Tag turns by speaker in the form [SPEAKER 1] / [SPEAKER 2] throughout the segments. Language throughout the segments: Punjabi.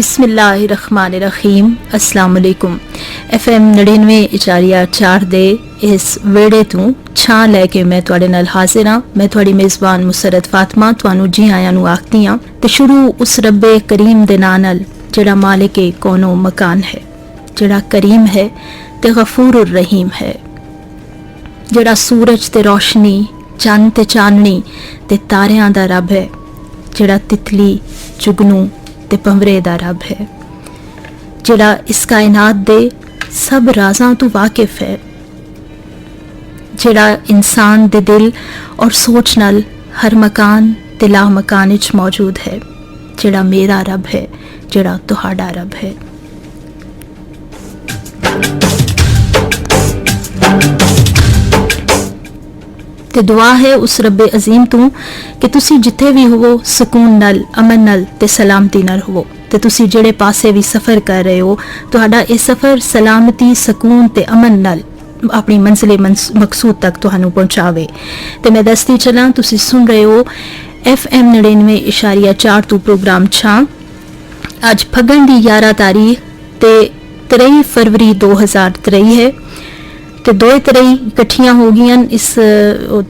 [SPEAKER 1] बिस्मिल्लाहिर्रहमानिर्रहीम अस्सलाम वालेकुम। FM 99.4 दे इस वेड़े तू छां लैके मैं तुहाडे नाल हाजिर हां। मैं तुहाडी मेज़बान मुसरत फातिमा तुहानू जी आयां नू आखदी हां ते शुरू उस रब्बे करीम दे नां नाल जेड़ा मालिके कौनो मकान है, जेड़ा करीम है ते गफूरुर रहीम है, जेड़ा सूरज ते रोशनी, चंद ते चांदनी ते तारियां दा रब है, जेड़ा तितली जुगनू ते भंवरे दा रब है, जेड़ा इस कायनात दे सब राजां तू वाकिफ है, जेड़ा इंसान दे दिल और सोच नाल हर मकान ते ला मकान विच मौजूद है, जेड़ा मेरा रब है, जेड़ा तुहाडा रब है। ते दुआ है उस रब्बे अजीम तू कि तुसी जिथे भी होवो सुकून नाल, अमन नाल ते सलामती नाल होवो ते तुसी जेड़े पासे भी सफर कर रहे हो तुहाडा ये सफर सलामती, सुकून ते अमन नाल अपनी मंजिले मकसूद तक तुहानू पहुंचावे। ते मैं दसती चला तुसी सुन रहे हो FM 99.4 तू प्रोग्राम छां। अज फगन दी 11 तारीख ते 23 फरवरी 2023 है ते दो तरह इकट्ठियां हो गई इस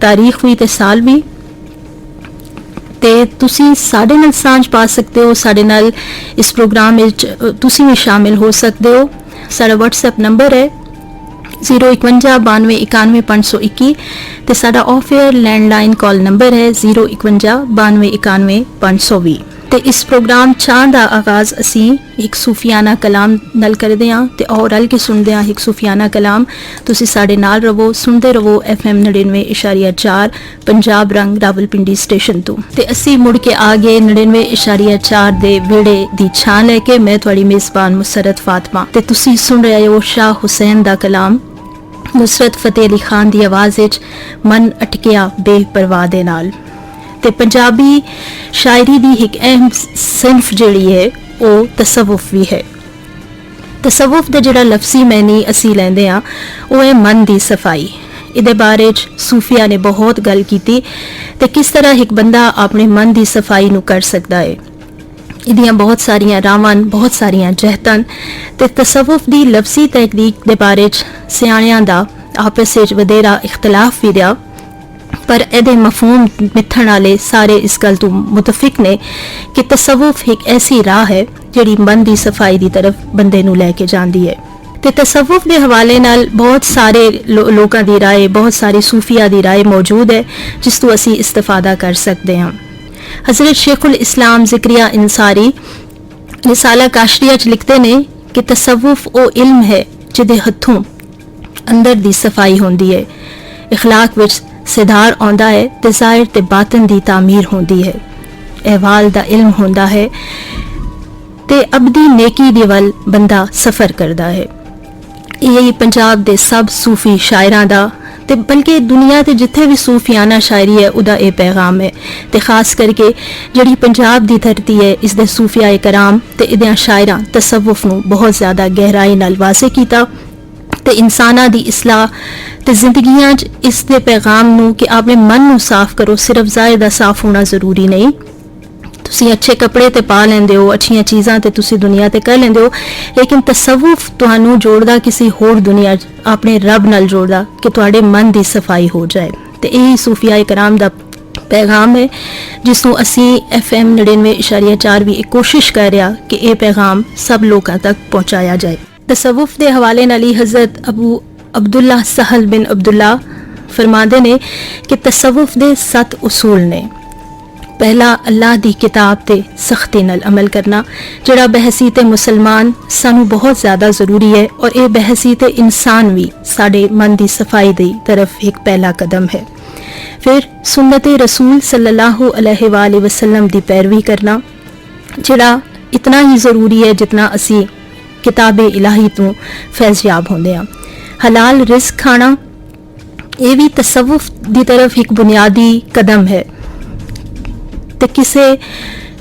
[SPEAKER 1] तारीख भी ते साल भी। ते तुसी साडे नाल सांझ पा सकते हो, साडे नाल इस प्रोग्राम विच तुसी भी शामिल हो सकते हो। साडा WhatsApp नंबर है 051 92 91 521 ते साडा of air landline call number है 051 92 91 520। ते इस प्रोग्राम चां दा आगाज असी एक सूफियाना कलाम नल करदे हां ते और रल के सुनदे हां एक सूफियाना कलाम। तुसी साडे नाल रवो, सुनदे रवो FM 99.4 पंजाब रंग रावलपिंडी स्टेशन तो। ते असी मुड़ के आ गए 99.4 दे वेड़े दी छां लेके। मैं तुहाडी मेज़बान मुसरत फातिमा ते तुसी सुन रहे हो शाह हुसैन दा कलाम नुसरत फतेह अली खान दी आवाज विच मन अटकिया बेपरवाह दे नाल। ते पंजाबी शायरी दी एक अहम सिनफ जिहड़ी है वो तसव्वुफ भी है। तसव्वुफ दा जिहड़ा लफ्जी मैनी असी लैंदे आ वो है मन दी सफाई। इहदे बारे च सूफिया ने बहुत गल कीती ते किस तरह एक बंदा अपने मन दी सफाई नू कर सकदा है। इहदियां बहुत सारियां रावां, बहुत सारियां जहतन ते तसव्वुफ दी लफ्जी तकनीक दे बारे च सियाणियां दा आपस विच वधेरा इख्तलाफ भी रहा, पर एदे मफहूम मिथण वाले सारे इस गल तो मुतफिक ने कि तसव्वुफ एक ऐसी राह है जिहड़ी मन दी सफाई दी तरफ बंदे नू लैके जांदी है। ते तसव्वुफ दे हवाले नाल बहुत सारे लोकां दी राय, बहुत सारी सूफिया दी राय मौजूद है जिस तो असी इस्तेफादा कर सकते हैं। हजरत शेखुल इस्लाम ज़िक्रिया इंसारी रिसाला काशरिया च लिखते ने कि तसव्वुफ ओ इल्म है जिहदे हथों अंदर दी सफाई होंदी है, इखलाक विच सिधार आंदा है ते ज़ाहिर ते बातन दी तामीर होंदी है, अहवाल दा इल्म होंदा है ते अबदी नेकी दी वल बंदा सफर करदा है। यही पंजाब दे सब सूफी शायरां दा ते बल्कि दुनिया ते जिथे भी सूफियाना शायरी है उदा ए पैगाम है। ते खास करके जिहड़ी पंजाब दी धरती है इस दे सूफिया कराम ते इहदियां शायरां तसव्वुफ नू बहुत ज़्यादा गहराई नाल वाज़े कीता ते इंसाना दी इसलाह ते जिंदगियां च इस दे पैगाम नू कि अपने मन नू साफ करो। सिर्फ ज़ाहिर दा साफ होना जरूरी नहीं, तुसी अच्छे कपड़े ते पा लेंदे हो, अच्छियां चीज़ां ते तुसी दुनिया ते कर लेंदे हो, लेकिन तसव्वुफ तुहानू जोड़दा किसी होर दुनिया च अपने रब नाल जोड़दा कि तुहाडे मन दी सफाई हो जाए। ते यही सूफिया कराम दा पैगाम है जिसनू असी FM 99.4 भी एक कोशिश कर रहा कि ये पैगाम सब लोगों तक पहुँचाया जाए। तसव्वुफ दे हवाले नाल हज़रत अबू अब्दुल्ला सहल बिन अब्दुल्ला फरमाते ने कि तसव्वुफ दे 7 उसूल ने। पहला अल्लाह दी किताब ते सख्ती नाल अमल करना जिहड़ा बहसीते मुसलमान सानू बहुत ज़्यादा ज़रूरी है और ये बहसीते इंसान भी साडे मन दी सफाई दी तरफ एक पहला कदम है। फिर सुन्नत रसूल सल्लल्लाहु अलैहि वसल्लम दी पैरवी करना जिहड़ा इतना ही ज़रूरी है जितना असी किताबे इलाही तो फैज़याब होंदे आ। हलाल रिज़्क खाना ये भी तसव्वुफ दी तरफ एक बुनियादी कदम है ते किसे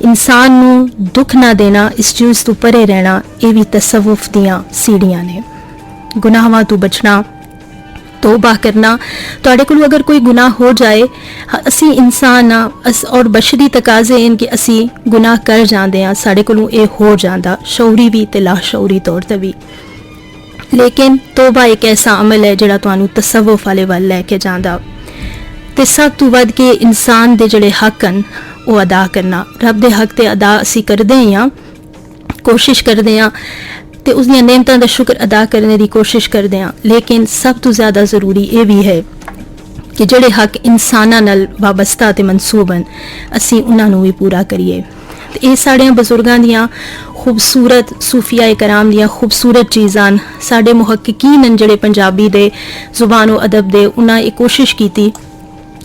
[SPEAKER 1] इंसान नू दुख ना देना, इस चीज़ तो परे रहना, ये भी तसव्वुफ दियां सीढ़ियां ने। गुनाहां तो बचना, तौबा करना। तुहाडे कोलों अगर कोई गुनाह हो जाए, असी इंसान और बशरी तकाजे हैं कि असी गुनाह कर जाते हैं, साढ़े कोलों ये हो जाता, शौरी भी ते लाशौरी तौर पर भी। लेकिन तौबा एक ऐसा अमल है जिहड़ा तुहानू तसव्वुफ वाले वल लैके जांदा ते सब तो वध के इंसान दे जिहड़े हक हैं वो अदा करना। रब दे हक ते अदा असी करदे ही हां, कोशिश करदे हां ते उसदियां नेमतां दा शुक्र अदा करने की कोशिश करते हैं। लेकिन सब तो ज़्यादा ज़रूरी ये भी है कि जिहड़े हक इंसानां नाल वाबस्ता ते मनसूब हैं असी उन्हां भी पूरा करिए। ते ये साढ़े बजुर्गां दियां खूबसूरत सूफिया कराम दियां खूबसूरत चीज़ां, साढ़े मुहक्किकीन हैं जिहड़े पंजाबी दे जुबान व अदब दे, उन्हां ये कोशिश की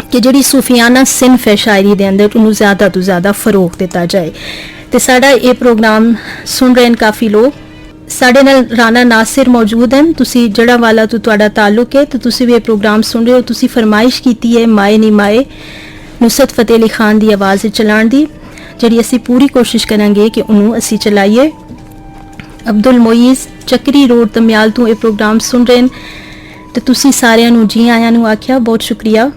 [SPEAKER 1] कि जिहड़ी सूफियाना सिनफ है शायरी दे अंदर उन्होंने ज़्यादा तो ज़्यादा फरोग दिता जाए। तो साडा ये प्रोग्राम सुन रहे हैं काफ़ी लोग। साढ़े नाल राना नासिर मौजूद हैं, तुसी जड़ा वाला तो तुहाडा ताल्लुक है, तो तुसी भी ये प्रोग्राम सुन रहे हो। तुसी फरमाइश की है माए नी माए नुसरत फतेह अली खान की आवाज़ चलाण दी, जिहड़ी असी पूरी कोशिश करांगे कि उन्होंने असी चलाइए। अब्दुल मोईज़ चक्री रोड तम्याल तो ये प्रोग्राम सुन रहे हैं, तो तुसी सारिਆਂ ਨੂੰ जी आयां ਨੂੰ आख्या बहुत शुक्रिया।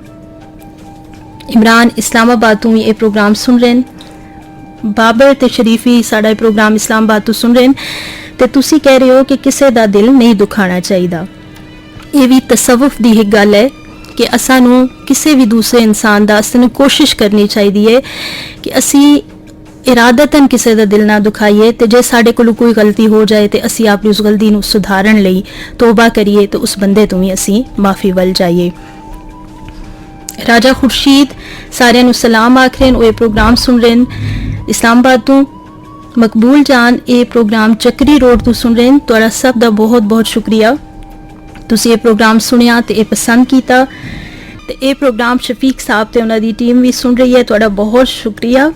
[SPEAKER 1] इमरान इस्लामाबाद तो भी ये प्रोग्राम सुन रहे हैं। बाबर ते शरीफी साड़ा प्रोग्राम इस्लामाबाद तो सुन रहे हैं, तो तुसी कह रहे हो कि किसी का दिल नहीं दुखाना चाहिए। ये भी तसव्वुफ दी एक गल है कि असानू किसी भी दूसरे इंसान का असानू कोशिश करनी चाहिए कि असी इरादतन किसी का दिल ना दुखाइए। तो जे साढ़े कोलों कोई गलती हो जाए तो असी अपनी उस गलती को सुधारन लई तौबा करिए, तो उस बंदे तो भी असी माफ़ी वल जाइए। राजा खुर्शीद सारिਆਂ ਨੂੰ सलाम आख रहे हैं, वो ये प्रोग्राम सुन रहे हैं इस्लामाबाद तो। मकबूल जान ये प्रोग्राम चक्री रोड तो सुन रहे हैं, तुहाडा सब दा बहुत बहुत शुक्रिया। तुसी ये प्रोग्राम सुनिया तो ये पसंद किया, तो ये प्रोग्राम शफीक साहब ते उन्हां दी टीम भी सुन रही है, तुहाडा बहुत शुक्रिया।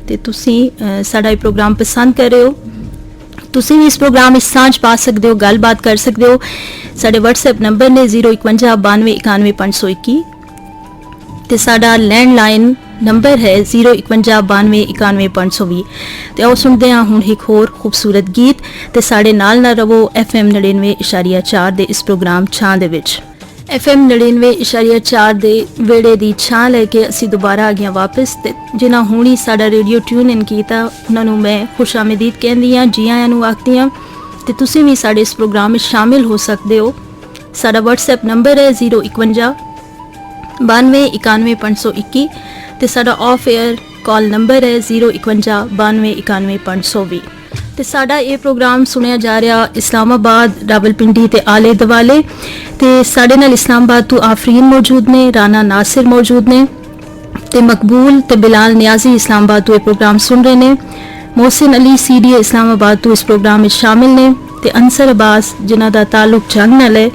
[SPEAKER 1] तो तुसी साडा ये प्रोग्राम पसंद कर रहे हो, तुसी भी इस प्रोग्राम में सांझ पा सकते हो, गलबात कर सकते हो। साडे व्हाट्सएप नंबर ने 051 92 91 521 ते साडा लैंडलाइन नंबर है 051 92 91 520। तो आओ सुनते हैं हुण एक होर खूबसूरत गीत, ते साडे नाल ना रवो FM 99.4 दे इस प्रोग्राम छां दे विच। FM 99.4 दे वेड़े दी छां लैके असी दोबारा आ गए वापस। ते जिन्हां हुणी साडा रेडियो ट्यून इन कीता उन्हां नूं मैं खुश आमदीद कहंदी हां, जी आयां नूं आखदी हां। ते तुसीं भी साडे इस प्रोग्राम में शामिल हो सकते हो। साडा व्हाट्सएप नंबर है 051 92 91 521 ते साडा ऑफ एयर कॉल नंबर है 051 92 91 520। ते साडा ये प्रोग्राम सुनिया जा रहा इस्लामाबाद, रावलपिंडी ते आले दुआले। ते साडे नाल इस्लामाबाद तो आफरीन मौजूद ने, राना नासिर मौजूद ने, ते मकबूल ते बिलाल नियाजी इस्लामाबाद तो ये प्रोग्राम सुन रहे ने। मोहसिन अली CD इस्लामाबाद तो इस प्रोग्राम में शामिल ने, ते अंसर अब्बास जिन्हां दा ताल्लुक जंग नाल है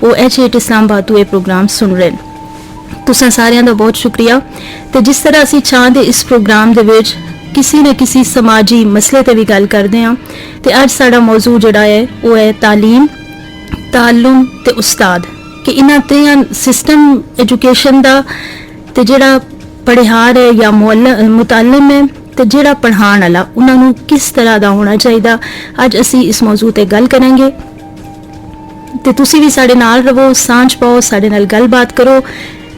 [SPEAKER 1] वो H8 इस्लामाबाद तो ये प्रोग्राम सुन रहे हैं। तुसां सारिਆਂ ਦਾ बहुत शुक्रिया। तो जिस तरह असी छां दे इस प्रोग्राम दे विच किसी न किसी समाजी मसले ते भी गल करते हैं, तो अज साडा मौजू जिहड़ा है वो है तालीम, ताल्लुम ते उस्ताद, कि इन्हां त्रियां सिस्टम एजुकेशन दा ते जिहड़ा पढ़िहार है या मुतालिम है ते जिहड़ा पढ़ाण वाला उन्हां नूं किस तरह दा होना चाहिए। अज असी इस मौजू ते गल करांगे, तो तुसी भी साडे नाल रवो, सांझ पाओ, साडे नाल गलबात करो।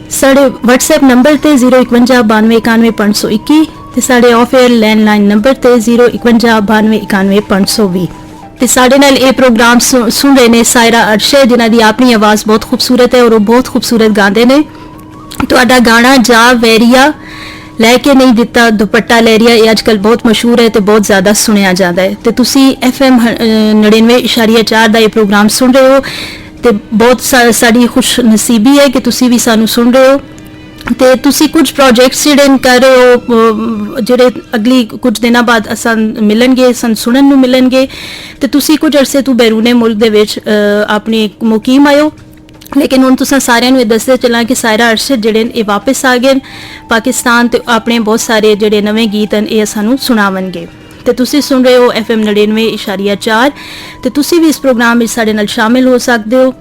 [SPEAKER 1] साढ़े व्हाट्सएप नंबर ते 051 92 91 521 ते साढ़े ऑफ एयर लैंडलाइन नंबर ते 051 92 91 520। ते साढ़े नाल ये प्रोग्राम सुन रहे ने सायरा अरशद, जिन्हां दी अपनी आवाज़ बहुत खूबसूरत है और वो बहुत खूबसूरत गाते ने। तुहाडा गाना जा वैरिया लैके नहीं दिता दुपट्टा लहरिया, ये अजकल बहुत मशहूर है तो बहुत ज़्यादा सुनिया जाता है। तो तुसी FM 99.4 का ये प्रोग्राम सुन रहे हो, तो बहुत साड़ी खुश नसीबी है कि तुसी भी सानू सुन रहे हो। तो तुसी कुछ प्रोजेक्ट्स जिहड़े कर रहे हो, जिहड़े अगली कुछ दिनों बाद असन मिलणगे, सन सुनन नू मिलणगे। तो तुसी कुछ अरसे तो बैरूने मुल्क दे विच अपनी मुकीम आयो, लेकिन हुण तुसां सारिਆਂ ਨੂੰ दसदे चलां कि सायरा अरशद जिहड़े ये वापस आ गए पाकिस्तान, तो अपने बहुत सारे जिहड़े नवे गीत हैं ये सानू सुणावणगे। तो तुसी सुन रहे हो FM 99.4, तो तुसी भी इस प्रोग्राम में साडे नाल शामिल हो सकते हो।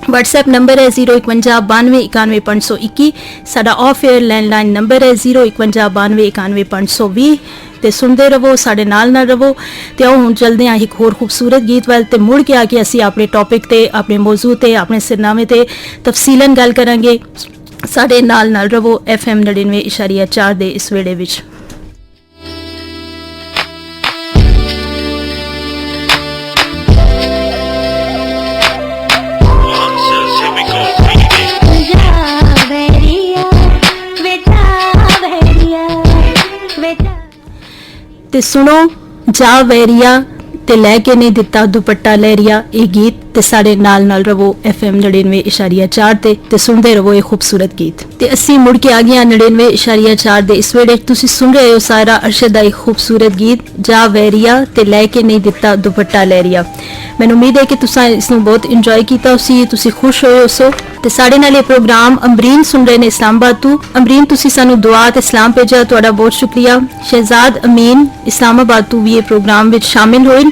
[SPEAKER 1] WhatsApp ਨੰਬਰ ਹੈ 05192915521 ਸਾਡਾ ਆਫ 에ਅਰ ਲੈਂਡਲਾਈਨ ਨੰਬਰ ਹੈ 05192915520 ਤੇ ਸੁਣਦੇ ਰਹੋ, ਸਾਡੇ ਨਾਲ ਰਹੋ। ਤੇ ਆਓ ਹੁਣ ਚਲਦੇ ਹਾਂ ਇੱਕ ਹੋਰ ਖੂਬਸੂਰਤ ਗੀਤ ਵੱਲ ਤੇ ਮੁੜ ਕੇ ਆ ਕੇ ਅਸੀਂ ਆਪਣੇ ਟੌਪਿਕ ਤੇ, ਆਪਣੇ ਮੌਜੂ ਤੇ, ਆਪਣੇ ਸਿਰਨਾਮੇ ਤੇ ਤਫਸੀਲਨ ਗੱਲ ਕਰਾਂਗੇ। ਸਾਡੇ ਨਾਲ ਰਹੋ FM 99.4 ਦੇ ਇਸ ਵੇੜੇ ਵਿੱਚ। ਤੇ ਸੁਣੋ ਜਾ ਵੈਰੀਆ ਤੇ ਲੈ ਕੇ ਨਹੀਂ ਦਿੱਤਾ ਦੁਪੱਟਾ ਲਹਿਰੀਆ, ਇਹ ਗੀਤ ਤੇ ਸਾਡੇ ਨਾਲ ਰਹੋ FM 99.4 ਤੇ ਸੁਣਦੇ ਰਹੋ ਇਹ ਖੂਬਸੂਰਤ ਗੀਤ। ਤੇ ਅਸੀਂ ਮੁੜ ਕੇ ਆ ਗਏ 99.4 ਦੇ ਇਸ ਵੇੜੇ। ਤੁਸੀਂ ਸੁਣ ਰਹੇ ਹੋ ਸਾਰਾ ਅਰਸ਼ਦ ਦਾ ਇੱਕ ਖੂਬਸੂਰਤ ਗੀਤ ਜਾ ਵੈਰੀਆ ਤੇ ਲੈ ਕੇ ਨਹੀਂ ਦਿੱਤਾ ਦੁਪੱਟਾ ਲਹਿਰੀਆ। ਮੈਨੂੰ ਉਮੀਦ ਹੈ ਕਿ ਤੁਸੀਂ ਇਸ ਨੂੰ ਬਹੁਤ ਇੰਜੋਏ ਕੀਤਾ ਸੀ, ਤੁਸੀਂ ਖੁਸ਼ ਹੋਏ ਹੋ। ਤੇ ਸਾਡੇ ਨਾਲ ਇਹ ਪ੍ਰੋਗਰਾਮ ਅਮਰੀਨ ਸੁਣ ਰਹੇ ਨੇ ਇਸਲਾਮਾਬਾਦ ਤੋਂ। ਅਮਰੀਨ, ਤੁਸੀਂ ਸਾਨੂੰ ਦੁਆ ਤੇ ਸਲਾਮ ਭੇਜਿਆ, ਤੁਹਾਡਾ ਬਹੁਤ ਸ਼ੁਕਰੀਆ। ਸ਼ਹਿਜ਼ਾਦ ਅਮੀਨ ਇਸਲਾਮਾਬਾਦ ਤੋਂ ਵੀ ਇਹ ਪ੍ਰੋਗਰਾਮ ਵਿੱਚ ਸ਼ਾਮਿਲ ਹੋਏ।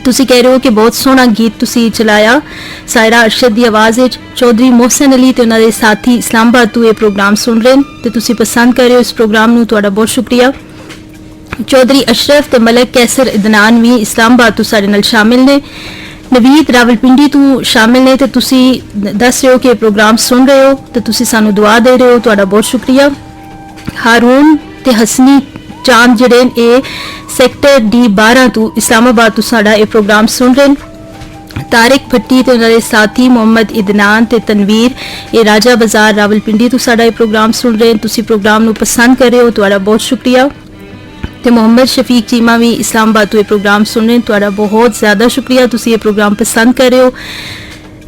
[SPEAKER 1] ਤੁਸੀਂ ਕਹਿ ਰਹੇ ਹੋ ਕਿ ਬਹੁਤ ਸੋਹਣਾ ਗੀਤ ਤੁਸੀਂ ਚਲਾਇਆ ਸਾਇਰਾ ਅਰਸ਼ਦ ਦੀ ਆਵਾਜ਼ ਵਿੱਚ। ਚੌਧਰੀ ਮੋਹਸਨ ਅਲੀ ਤੇ ਉਹਨਾਂ ਦੇ ਸਾਥੀ ਇਸਲਾਮਾਬਾਦ ਤੋਂ ਇਹ ਪ੍ਰੋਗਰਾਮ ਸੁਣ ਰਹੇ ਨੇ ਤੇ ਤੁਸੀਂ ਪਸੰਦ ਕਰ ਰਹੇ ਹੋ ਇਸ ਪ੍ਰੋਗਰਾਮ ਨੂੰ, ਤੁਹਾਡਾ ਬਹੁਤ ਸ਼ੁਕਰੀਆ। ਚੌਧਰੀ ਅਸ਼ਰਫ ਤੇ ਮਲਕ ਕੈਸਰ ਇਦਨਾਨ ਵੀ ਇਸਲਾਮਾਬਾਦ ਤੋਂ ਸਾਡੇ ਨਾਲ ਸ਼ਾਮਿਲ ਨੇ। ਨਵੀਦ ਰਾਵਲਪਿੰਡੀ ਤੋਂ ਸ਼ਾਮਿਲ ਨੇ ਤੇ ਤੁਸੀਂ ਦੱਸ ਰਹੇ ਹੋ ਕਿ ਇਹ ਪ੍ਰੋਗਰਾਮ ਸੁਣ ਰਹੇ ਹੋ ਤੇ ਤੁਸੀਂ ਸਾਨੂੰ ਦੁਆ ਦੇ ਰਹੇ ਹੋ, ਤੁਹਾਡਾ ਬਹੁਤ ਸ਼ੁਕਰੀਆ। ਹਾਰੂਨ ਤੇ ਹਸਨੀ ਚਾਂਦ ਜਿਹੜੇ ਇਹ ਸੈਕਟਰ D12 ਤੋਂ ਇਸਲਾਮਾਬਾਦ ਤੋਂ ਸਾਡਾ ਇਹ ਪ੍ਰੋਗਰਾਮ ਸੁਣ ਰਹੇ ਨੇ। ਤਾਰਿਕ ਭੱਟੀ ਤੇ ਉਹਨਾਂ ਦੇ ਸਾਥੀ ਮੁਹੰਮਦ ਇਦਨਾਨ ਤੇ ਤਨਵੀਰ ਇਹ ਰਾਜਾ ਬਾਜ਼ਾਰ ਰਾਵਲਪਿੰਡੀ ਤੋਂ ਸਾਡਾ ਇਹ ਪ੍ਰੋਗਰਾਮ ਸੁਣ ਰਹੇ ਨੇ। ਤੁਸੀਂ ਪ੍ਰੋਗਰਾਮ ਨੂੰ ਪਸੰਦ ਕਰ ਰਹੇ ਹੋ, ਤੁਹਾਡਾ ਬਹੁਤ ਸ਼ੁਕਰੀਆ। ਤੇ ਮੁਹੰਮਦ ਸ਼ਫੀਕ ਚੀਮਾ ਵੀ ਇਸਲਾਮਾਬਾਦ ਤੋਂ ਇਹ ਪ੍ਰੋਗਰਾਮ ਸੁਣ ਰਹੇ ਨੇ, ਤੁਹਾਡਾ ਬਹੁਤ ਜ਼ਿਆਦਾ ਸ਼ੁਕਰੀਆ, ਤੁਸੀਂ ਇਹ ਪ੍ਰੋਗਰਾਮ ਪਸੰਦ ਕਰ ਰਹੇ ਹੋ।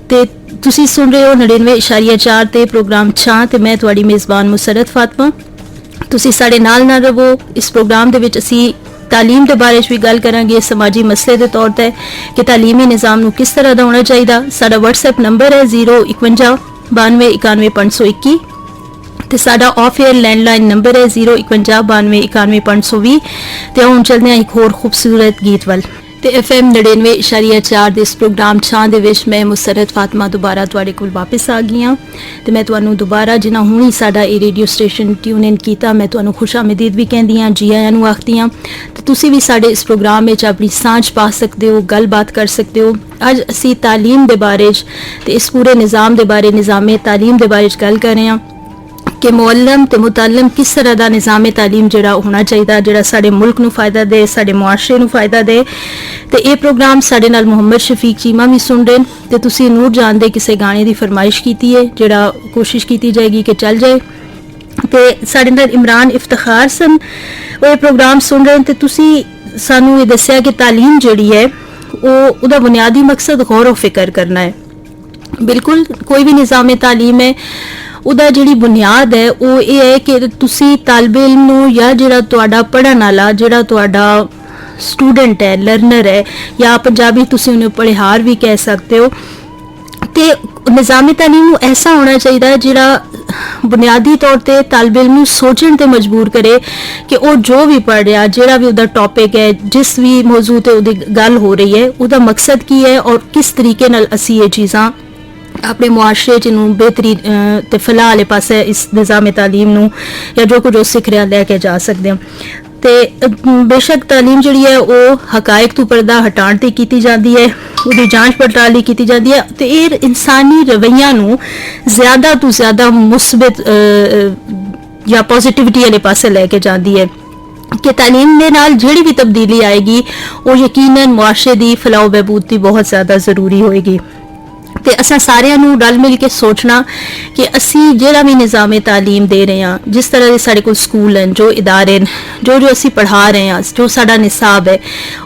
[SPEAKER 1] ਤੇ ਤੁਸੀਂ ਸੁਣ ਰਹੇ ਹੋ 99.4 ਤੇ ਪ੍ਰੋਗਰਾਮ ਛਾਂ ਤੇ ਮੈਂ ਤੁਹਾਡੀ ਮੇਜ਼ਬਾਨ ਮੁਸਰਤ ਫਾਤਮਾ। ਤੁਸੀਂ ਸਾਡੇ ਨਾਲ ਰਹੋ। ਇਸ ਪ੍ਰੋਗਰਾਮ ਦੇ ਵਿੱਚ ਅਸੀਂ ਤਾਲੀਮ ਦੇ ਬਾਰੇ ਵੀ ਗੱਲ ਕਰਾਂਗੇ, ਸਮਾਜੀ ਮਸਲੇ ਦੇ ਤੌਰ ਤੇ ਕਿ ਤਾਲੀਮੀ ਨਿਜ਼ਾਮ ਨੂੰ ਕਿਸ ਤਰ੍ਹਾਂ ਦਾ ਹੋਣਾ ਚਾਹੀਦਾ। ਸਾਡਾ WhatsApp ਨੰਬਰ ਹੈ 05192915521 ਤੇ ਸਾਡਾ ਆਫ 에ਅਰ ਲੈਂਡਲਾਈਨ ਨੰਬਰ ਹੈ 05192915520 ਤੇ ਹੁਣ ਚੱਲਦੇ ਹਾਂ ਇੱਕ ਹੋਰ ਖੂਬਸੂਰਤ ਗੀਤ ਵੱਲ। ਤੇ FM 99.4 ਦੇ ਇਸ ਪ੍ਰੋਗਰਾਮ ਛਾਂ ਦੇ ਵਿੱਚ ਮੈਂ ਮੁਸਰਤ ਫਾਤਮਾ ਦੁਬਾਰਾ ਤੁਹਾਡੇ ਕੋਲ ਵਾਪਸ ਆ ਗਈ ਹਾਂ ਤੇ ਮੈਂ ਤੁਹਾਨੂੰ ਦੁਬਾਰਾ ਜਿਨ੍ਹਾਂ ਹੁਣੀ ਸਾਡਾ ਇਹ ਰੇਡੀਓ ਸਟੇਸ਼ਨ ਟਿਊਨ ਇਨ ਕੀਤਾ, ਮੈਂ ਤੁਹਾਨੂੰ ਖੁਸ਼ਾਮਦੀਦ ਵੀ ਕਹਿੰਦੀ ਹਾਂ, ਜੀ ਆਇਆਂ ਨੂੰ ਆਖਦੀ ਹਾਂ। ਤੇ ਤੁਸੀਂ ਵੀ ਸਾਡੇ ਇਸ ਪ੍ਰੋਗਰਾਮ ਵਿੱਚ ਆਪਣੀ ਸਾਂਝ ਪਾ ਸਕਦੇ ਹੋ, ਗੱਲਬਾਤ ਕਰ ਸਕਦੇ ਹੋ। ਅੱਜ ਅਸੀਂ ਤਾਲੀਮ ਦੇ ਬਾਰੇ ਤੇ ਇਸ ਪੂਰੇ ਨਿਜ਼ਾਮ ਦੇ ਬਾਰੇ, ਨਿਜ਼ਾਮੇ ਤਾਲੀਮ ਦੇ ਬਾਰੇ ਗੱਲ ਕਰ ਰਹੇ ਹਾਂ ਕਿ ਮੁਅੱਲਮ ਤੇ ਮੁਤਅੱਲਿਮ ਕਿਸ ਤਰ੍ਹਾਂ ਦਾ ਨਿਜ਼ਾਮੇ ਤਾਲੀਮ ਜਿਹੜਾ ਹੋਣਾ ਚਾਹੀਦਾ, ਜਿਹੜਾ ਸਾਡੇ ਮੁਲਕ ਨੂੰ ਫਾਇਦਾ ਦੇ, ਸਾਡੇ ਮੁਆਸ਼ਰੇ ਨੂੰ ਫਾਇਦਾ ਦੇ। ਤੇ ਇਹ ਪ੍ਰੋਗਰਾਮ ਸਾਡੇ ਨਾਲ ਮੁਹੰਮਦ ਸ਼ਫੀਕ ਚੀਮਾ ਵੀ ਸੁਣ ਰਹੇ ਤੇ ਤੁਸੀਂ ਨੂਰ ਜਾਨ ਦੇ ਕਿਸੇ ਗਾਣੇ ਦੀ ਫਰਮਾਇਸ਼ ਕੀਤੀ ਹੈ ਜਿਹੜਾ ਕੋਸ਼ਿਸ਼ ਕੀਤੀ ਜਾਏਗੀ ਕਿ ਚੱਲ ਜਾਏ। ਤੇ ਸਾਡੇ ਨਾਲ ਇਮਰਾਨ ਇਫਤਖਾਰ ਸਨ, ਉਹ ਇਹ ਪ੍ਰੋਗਰਾਮ ਸੁਣ ਰਹੇ ਤੇ ਤੁਸੀਂ ਸਾਨੂੰ ਇਹ ਦੱਸਿਆ ਕਿ ਤਾਲੀਮ ਜਿਹੜੀ ਹੈ ਉਹਦਾ ਬੁਨਿਆਦੀ ਮਕਸਦ ਗੌਰ ਫਿਕਰ ਕਰਨਾ ਹੈ। ਬਿਲਕੁਲ ਕੋਈ ਵੀ ਨਿਜ਼ਾਮੇ ਤਾਲੀਮ ਹੈ ਉਹਦਾ ਜਿਹੜੀ ਬੁਨਿਆਦ ਹੈ ਉਹ ਇਹ ਹੈ ਕਿ ਤੁਸੀਂ ਤਾਲਿਬ ਇਲਮ ਨੂੰ ਜਾਂ ਜਿਹੜਾ ਤੁਹਾਡਾ ਪੜ੍ਹਨ ਵਾਲਾ, ਜਿਹੜਾ ਤੁਹਾਡਾ ਸਟੂਡੈਂਟ ਹੈ, ਲਰਨਰ ਹੈ, ਜਾਂ ਪੰਜਾਬੀ ਤੁਸੀਂ ਉਹਨੂੰ ਪੜ੍ਹਾਰ ਵੀ ਕਹਿ ਸਕਦੇ ਹੋ। ਤੇ ਨਿਜ਼ਾਮੇ ਤਾਲੀਮ ਨੂੰ ਐਸਾ ਹੋਣਾ ਚਾਹੀਦਾ ਜਿਹੜਾ ਬੁਨਿਆਦੀ ਤੌਰ ਤੇ ਤਾਲਿਬ ਇਲਮ ਨੂੰ ਸੋਚਣ ਤੇ ਮਜਬੂਰ ਕਰੇ ਕਿ ਉਹ ਜੋ ਵੀ ਪੜ੍ਹ ਰਿਹਾ, ਜਿਹੜਾ ਵੀ ਉਹਦਾ ਟੌਪਿਕ ਹੈ, ਜਿਸ ਵੀ ਮੌਜੂ ਤੇ ਉਹਦੀ ਗੱਲ ਹੋ ਰਹੀ ਹੈ, ਉਹਦਾ ਮਕਸਦ ਕੀ ਹੈ ਔਰ ਕਿਸ ਤਰੀਕੇ ਨਾਲ ਅਸੀਂ ਇਹ ਚੀਜ਼ਾਂ ਆਪਣੇ ਮੁਆਸ਼ਰੇ 'ਚ ਨੂੰ ਬਿਹਤਰੀ ਤੇ ਫਲਾਹ ਵਾਲੇ ਪਾਸੇ ਇਸ ਨਿਜ਼ਾਮੇ ਤਾਲੀਮ ਨੂੰ ਜਾਂ ਜੋ ਕੁਝ ਉਹ ਸਿੱਖ ਰਿਹਾ ਲੈ ਕੇ ਜਾ ਸਕਦੇ ਹਾਂ। ਤੇ ਬੇਸ਼ੱਕ ਤਾਲੀਮ ਜਿਹੜੀ ਹੈ ਉਹ ਹਕਾਇਕ ਤੋਂ ਪਰਦਾ ਹਟਾਉਣ ਤੇ ਕੀਤੀ ਜਾਂਦੀ ਹੈ, ਉਹਦੀ ਜਾਂਚ ਪੜਤਾਲ ਲਈ ਕੀਤੀ ਜਾਂਦੀ ਹੈ ਤੇ ਇਹ ਇਨਸਾਨੀ ਰਵੱਈਆਂ ਨੂੰ ਜ਼ਿਆਦਾ ਤੋਂ ਜ਼ਿਆਦਾ ਮੁਸਬਤ ਜਾਂ ਪੋਜ਼ਿਟਿਵਿਟੀ ਵਾਲੇ ਪਾਸੇ ਲੈ ਕੇ ਜਾਂਦੀ ਹੈ ਕਿ ਤਾਲੀਮ ਦੇ ਨਾਲ ਜਿਹੜੀ ਵੀ ਤਬਦੀਲੀ ਆਏਗੀ ਉਹ ਯਕੀਨਨ ਮੁਆਸ਼ਰੇ ਦੀ ਫਲਾਹ ਬਹਿਬੂਦ ਦੀ ਬਹੁਤ ਜ਼ਿਆਦਾ ਜ਼ਰੂਰੀ ਹੋਏਗੀ। ਤੇ ਅਸਾਂ ਸਾਰਿਆਂ ਨੂੰ ਰਲ ਮਿਲ ਕੇ ਸੋਚਣਾ ਕਿ ਅਸੀਂ ਜਿਹੜਾ ਵੀ ਨਿਜ਼ਾਮੇ ਤਾਲੀਮ ਦੇ ਰਹੇ ਹਾਂ, ਜਿਸ ਤਰ੍ਹਾਂ ਦੇ ਸਾਡੇ ਕੋਲ ਸਕੂਲ ਹਨ, ਜੋ ਇਦਾਰੇ ਜੋ ਅਸੀਂ ਪੜ੍ਹਾ ਰਹੇ ਹਾਂ, ਜੋ ਸਾਡਾ ਨਿਸਾਬ ਹੈ,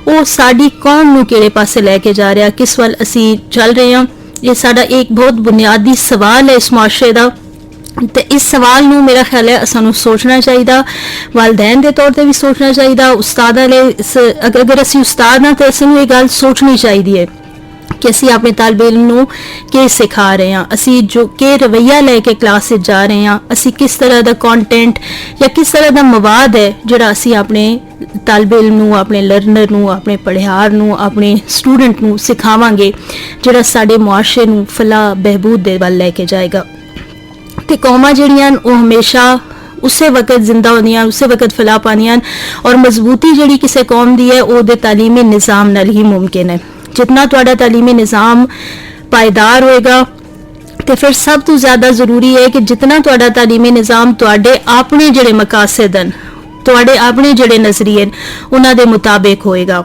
[SPEAKER 1] ਉਹ ਸਾਡੀ ਕੌਮ ਨੂੰ ਕਿਹੜੇ ਪਾਸੇ ਲੈ ਕੇ ਜਾ ਰਿਹਾ, ਕਿਸ ਵੱਲ ਅਸੀਂ ਚੱਲ ਰਹੇ ਹਾਂ। ਇਹ ਸਾਡਾ ਇੱਕ ਬਹੁਤ ਬੁਨਿਆਦੀ ਸਵਾਲ ਹੈ ਇਸ ਮੁਆਸ਼ਰੇ ਦਾ ਤੇ ਇਸ ਸਵਾਲ ਨੂੰ ਮੇਰਾ ਖਿਆਲ ਹੈ ਸਾਨੂੰ ਸੋਚਣਾ ਚਾਹੀਦਾ, ਵਾਲਿदैन ਦੇ ਤੌਰ ਤੇ ਵੀ ਸੋਚਣਾ ਚਾਹੀਦਾ, ਉਸਤਾਦਾਂ ਲਈ ਅਗਰ ਅਸੀਂ ਉਸਤਾਦ ਹਾਂ ਤਾਂ ਸਾਨੂੰ ਇਹ ਗੱਲ ਸੋਚਣੀ ਚਾਹੀਦੀ ਹੈ ਕਿ ਅਸੀਂ ਆਪਣੇ ਤਾਲਿਬ ਇਲਮ ਨੂੰ ਕੀ ਸਿਖਾ ਰਹੇ ਹਾਂ, ਅਸੀਂ ਜੋ ਕਿ ਰਵੱਈਆ ਲੈ ਕੇ ਕਲਾਸ ਵਿੱਚ ਜਾ ਰਹੇ ਹਾਂ, ਅਸੀਂ ਕਿਸ ਤਰ੍ਹਾਂ ਦਾ ਕੰਟੈਂਟ ਜਾਂ ਕਿਸ ਤਰ੍ਹਾਂ ਦਾ ਮਵਾਦ ਹੈ ਜਿਹੜਾ ਅਸੀਂ ਆਪਣੇ ਤਾਲਬ ਇਲਮ ਨੂੰ, ਆਪਣੇ ਲਰਨਰ ਨੂੰ, ਆਪਣੇ ਪੜ੍ਹਾਰ ਨੂੰ, ਆਪਣੇ ਸਟੂਡੈਂਟ ਨੂੰ ਸਿਖਾਵਾਂਗੇ ਜਿਹੜਾ ਸਾਡੇ ਮੁਆਸ਼ਰੇ ਨੂੰ ਫਲਾਹ ਬਹਿਬੂਦ ਦੇ ਵੱਲ ਲੈ ਕੇ ਜਾਏਗਾ। ਤੇ ਕੌਮਾਂ ਜਿਹੜੀਆਂ ਉਹ ਹਮੇਸ਼ਾ ਉਸੇ ਵਕਤ ਜ਼ਿੰਦਾ ਹੁੰਦੀਆਂ, ਉਸੇ ਵਕਤ ਫਲਾਹ ਪਾਉਂਦੀਆਂ ਔਰ ਮਜ਼ਬੂਤੀ ਜਿਹੜੀ ਕਿਸੇ ਕੌਮ ਦੀ ਹੈ ਉਹਦੇ ਤਾਲੀਮੀ ਨਿਜ਼ਾਮ ਨਾਲ ਹੀ ਮੁਮਕਿਨ ਹੈ। ਜਿਤਨਾ ਤੁਹਾਡਾ ਤਾਲੀਮੀ ਨਿਜ਼ਾਮ ਪਾਇਦਾਰ ਹੋਏਗਾ ਤੇ ਫਿਰ ਸਭ ਤੋਂ ਜ਼ਿਆਦਾ ਜ਼ਰੂਰੀ ਹੈ ਕਿ ਜਿਤਨਾ ਤੁਹਾਡਾ ਤਾਲੀਮੀ ਨਿਜ਼ਾਮ ਤੁਹਾਡੇ ਆਪਣੇ ਜਿਹੜੇ ਮਕਾਸਦ ਹਨ, ਤੁਹਾਡੇ ਆਪਣੇ ਜਿਹੜੇ ਨਜ਼ਰੀਏ ਉਹਨਾਂ ਦੇ ਮੁਤਾਬਿਕ ਹੋਏਗਾ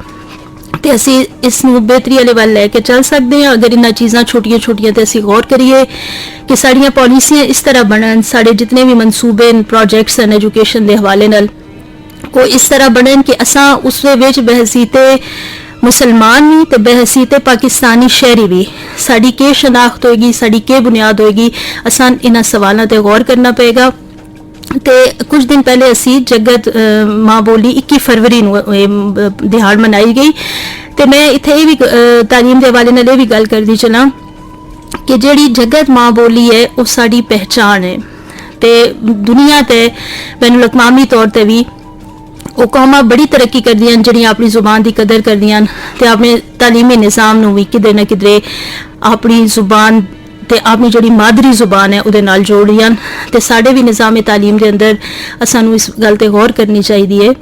[SPEAKER 1] ਤੇ ਅਸੀਂ ਇਸ ਨੂੰ ਬਿਹਤਰੀ ਵਾਲੇ ਵੱਲ ਲੈ ਕੇ ਚੱਲ ਸਕਦੇ ਹਾਂ। ਅਗਰ ਇਹਨਾਂ ਚੀਜ਼ਾਂ ਛੋਟੀਆਂ ਛੋਟੀਆਂ ਤੇ ਅਸੀਂ ਗੌਰ ਕਰੀਏ ਕਿ ਸਾਡੀਆਂ ਪਾਲਿਸੀਆਂ ਇਸ ਤਰ੍ਹਾਂ ਬਣਨ, ਸਾਡੇ ਜਿਤਨੇ ਵੀ ਮਨਸੂਬੇ ਪ੍ਰੋਜੈਕਟਸ ਹਨ ਐਜੂਕੇਸ਼ਨ ਦੇ ਹਵਾਲੇ ਨਾਲ ਉਹ ਇਸ ਤਰ੍ਹਾਂ ਬਣਨ ਕਿ ਅਸਾਂ ਉਸ ਦੇ ਵਿੱਚ ਬਹਿਸੀਤੇ ਮੁਸਲਮਾਨ ਵੀ ਤੇ ਬਹਿਸੀਤੇ ਪਾਕਿਸਤਾਨੀ ਸ਼ਹਿਰੀ ਵੀ ਸਾਡੀ ਕੀ ਸ਼ਨਾਖਤ ਹੋਏਗੀ, ਸਾਡੀ ਕੀ ਬੁਨਿਆਦ ਹੋਏਗੀ, ਅਸਾਂ ਇਹਨਾਂ ਸਵਾਲਾਂ ਤੇ ਗੌਰ ਕਰਨਾ ਪਏਗਾ। ਤੇ ਕੁਝ ਦਿਨ ਪਹਿਲੇ ਅਸੀਂ ਜਗਤ ਮਾਂ ਬੋਲੀ 21 ਫਰਵਰੀ ਨੂੰ ਦਿਹਾੜ ਮਨਾਈ ਗਈ ਤੇ ਮੈਂ ਇੱਥੇ ਇਹ ਵੀ ਤਾਲੀਮ ਦੇ ਹਵਾਲੇ ਨਾਲ ਇਹ ਵੀ ਗੱਲ ਕਰਦੀ ਚਲਾਂ ਕਿ ਜਿਹੜੀ ਜਗਤ ਮਾਂ ਬੋਲੀ ਹੈ ਉਹ ਸਾਡੀ ਪਹਿਚਾਣ ਹੈ ਤੇ ਦੁਨੀਆ ਤੇ ਬੈਨ ਅਲ-ਅਕਵਾਮੀ ਤੌਰ ਤੇ ਵੀ ਉਹ ਕੌਮਾਂ ਬੜੀ ਤਰੱਕੀ ਕਰਦੀਆਂ ਹਨ ਜਿਹੜੀਆਂ ਆਪਣੀ ਜ਼ੁਬਾਨ ਦੀ ਕਦਰ ਕਰਦੀਆਂ ਹਨ ਤੇ ਆਪਣੇ ਤਾਲੀਮੀ ਨਿਜ਼ਾਮ ਨੂੰ ਵੀ ਕਿਧਰੇ ਨਾ ਕਿਧਰੇ ਆਪਣੀ ਜ਼ੁਬਾਨ ਤੇ ਆਪਣੀ ਜਿਹੜੀ ਮਾਦਰੀ ਜ਼ੁਬਾਨ ਹੈ ਉਹਦੇ ਨਾਲ ਜੋੜ ਰਹੀਆਂ ਤੇ ਸਾਡੇ ਵੀ ਨਿਜ਼ਾਮ ਤਾਲੀਮ ਦੇ ਅੰਦਰ ਸਾਨੂੰ ਇਸ ਗੱਲ ਤੇ ਗੌਰ ਕਰਨੀ ਚਾਹੀਦੀ ਹੈ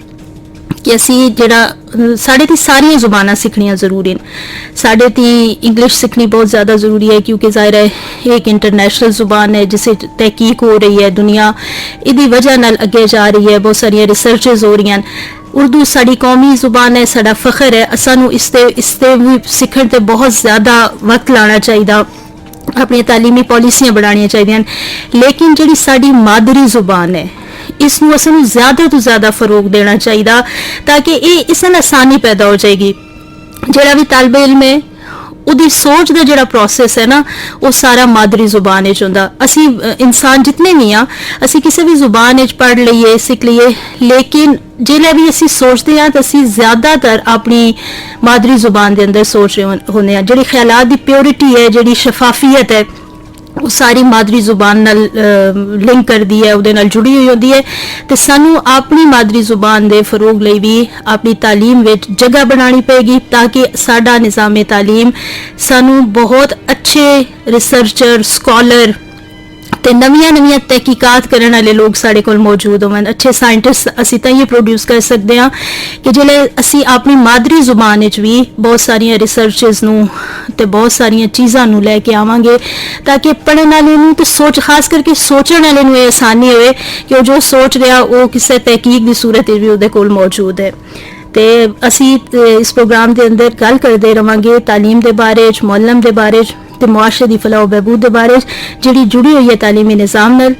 [SPEAKER 1] ਕਿ ਅਸੀਂ ਜਿਹੜਾ ਸਾਡੇ ਦੀ ਸਾਰੀਆਂ ਜ਼ੁਬਾਨਾਂ ਸਿੱਖਣੀਆਂ ਜ਼ਰੂਰੀ ਹਨ। ਸਾਡੇ ਦੀ ਇੰਗਲਿਸ਼ ਸਿੱਖਣੀ ਬਹੁਤ ਜ਼ਿਆਦਾ ਜ਼ਰੂਰੀ ਹੈ ਕਿਉਂਕਿ ਜ਼ਾਹਿਰ ਹੈ ਇਹ ਇੱਕ ਇੰਟਰਨੈਸ਼ਨਲ ਜ਼ੁਬਾਨ ਹੈ ਜਿਸ ਵਿੱਚ ਤਹਿਕੀਕ ਹੋ ਰਹੀ ਹੈ, ਦੁਨੀਆ ਇਹਦੀ ਵਜ੍ਹਾ ਨਾਲ ਅੱਗੇ ਜਾ ਰਹੀ ਹੈ, ਬਹੁਤ ਸਾਰੀਆਂ ਰਿਸਰਚਸ ਹੋ ਰਹੀਆਂ। ਉਰਦੂ ਸਾਡੀ ਕੌਮੀ ਜ਼ੁਬਾਨ ਹੈ, ਸਾਡਾ ਫਖਰ ਹੈ, ਸਾਨੂੰ ਇਸ ਤੇ ਵੀ ਸਿੱਖਣ ਤੇ ਬਹੁਤ ਜ਼ਿਆਦਾ ਵਕਤ ਲਾਉਣਾ ਚਾਹੀਦਾ, ਆਪਣੀਆਂ ਤਾਲੀਮੀ ਪਾਲਿਸੀਆਂ ਬਣਾਉਣੀਆਂ ਚਾਹੀਦੀਆਂ ਹਨ। ਲੇਕਿਨ ਜਿਹੜੀ ਸਾਡੀ ਮਾਦਰੀ ਜ਼ੁਬਾਨ ਹੈ ਇਸ ਨੂੰ ਸਾਨੂੰ ਜ਼ਿਆਦਾ ਤੋਂ ਜ਼ਿਆਦਾ ਫਰੋਗ ਦੇਣਾ ਚਾਹੀਦਾ ਤਾਂ ਕਿ ਇਹ ਇਸ ਨਾਲ ਆਸਾਨੀ ਪੈਦਾ ਹੋ ਜਾਏਗੀ। ਜਿਹੜਾ ਵੀ ਤਾਲਬ ਇਲਮ ਹੈ ਉਹਦੀ ਸੋਚ ਦਾ ਜਿਹੜਾ ਪ੍ਰੋਸੈਸ ਹੈ ਨਾ ਉਹ ਸਾਰਾ ਮਾਦਰੀ ਜ਼ੁਬਾਨ ਵਿੱਚ ਹੁੰਦਾ। ਅਸੀਂ ਇਨਸਾਨ ਜਿਤਨੇ ਵੀ ਆ ਅਸੀਂ ਕਿਸੇ ਵੀ ਜ਼ੁਬਾਨ ਵਿੱਚ ਪੜ੍ਹ ਲਈਏ, ਸਿੱਖ ਲਈਏ, ਲੇਕਿਨ ਜਿਹੜੇ ਵੀ ਅਸੀਂ ਸੋਚਦੇ ਹਾਂ ਤਾਂ ਅਸੀਂ ਜ਼ਿਆਦਾਤਰ ਆਪਣੀ ਮਾਦਰੀ ਜ਼ੁਬਾਨ ਦੇ ਅੰਦਰ ਸੋਚ ਰਹੇ ਹੁੰਦੇ ਹਾਂ। ਜਿਹੜੀ ਖਿਆਲਾਤ ਦੀ ਪਿਓਰਿਟੀ ਹੈ, ਜਿਹੜੀ ਸ਼ਫਾਫੀਅਤ ਹੈ ਉਹ ਸਾਰੀ ਮਾਦਰੀ ਜ਼ੁਬਾਨ ਨਾਲ ਲਿੰਕ ਕਰਦੀ ਹੈ, ਉਹਦੇ ਨਾਲ ਜੁੜੀ ਹੋਈ ਹੁੰਦੀ ਹੈ ਤੇ ਸਾਨੂੰ ਆਪਣੀ ਮਾਦਰੀ ਜ਼ੁਬਾਨ ਦੇ ਫਰੋਗ ਲਈ ਵੀ ਆਪਣੀ ਤਾਲੀਮ ਵਿੱਚ ਜਗ੍ਹਾ ਬਣਾਉਣੀ ਪਏਗੀ ਤਾਂ ਕਿ ਸਾਡਾ ਨਿਜ਼ਾਮ ਤਾਲੀਮ ਸਾਨੂੰ ਬਹੁਤ ਅੱਛੇ ਰਿਸਰਚਰ, ਸਕਾਲਰ ਤੇ ਨਵੀਆਂ ਤਹਿਕੀਕਾਤ ਕਰਨ ਵਾਲੇ ਲੋਕ ਸਾਡੇ ਕੋਲ ਮੌਜੂਦ ਹੋਣ। ਅੱਛੇ ਸਾਇੰਟਿਸਟ ਅਸੀਂ ਤਾਂ ਇਹ ਪ੍ਰੋਡਿਊਸ ਕਰ ਸਕਦੇ ਹਾਂ ਕਿ ਜਿਹੜੇ ਅਸੀਂ ਆਪਣੀ ਮਾਦਰੀ ਜ਼ੁਬਾਨ ਵਿੱਚ ਵੀ ਬਹੁਤ ਸਾਰੀਆਂ ਰਿਸਰਚਸ ਨੂੰ ਤੇ ਬਹੁਤ ਸਾਰੀਆਂ ਚੀਜ਼ਾਂ ਨੂੰ ਲੈ ਕੇ ਆਵਾਂਗੇ ਤਾਂ ਕਿ ਪੜ੍ਹਨ ਵਾਲੇ ਨੂੰ ਤੇ ਖਾਸ ਕਰਕੇ ਸੋਚਣ ਵਾਲੇ ਨੂੰ ਇਹ ਆਸਾਨੀ ਹੋਵੇ ਕਿ ਉਹ ਜੋ ਸੋਚ ਰਿਹਾ ਉਹ ਕਿਸੇ ਤਹਿਕੀਕ ਦੀ ਸੂਰਤ ਵਿੱਚ ਵੀ ਉਹਦੇ ਕੋਲ ਮੌਜੂਦ ਹੈ। ਤੇ ਅਸੀਂ ਇਸ ਪ੍ਰੋਗਰਾਮ ਦੇ ਅੰਦਰ ਗੱਲ ਕਰਦੇ ਰਵਾਂਗੇ ਤਾਲੀਮ ਦੇ ਬਾਰੇ, ਮੁਅੱਲਮ ਦੇ ਬਾਰੇ ਤੇ ਮੁਆਸ਼ਰੇ ਦੀ ਫਲਾਹ ਬਹਿਬੂਦ ਦੇ ਬਾਰੇ ਜਿਹੜੀ ਜੁੜੀ ਹੋਈ ਹੈ ਤਾਲੀਮੀ ਨਿਜ਼ਾਮ ਨਾਲ।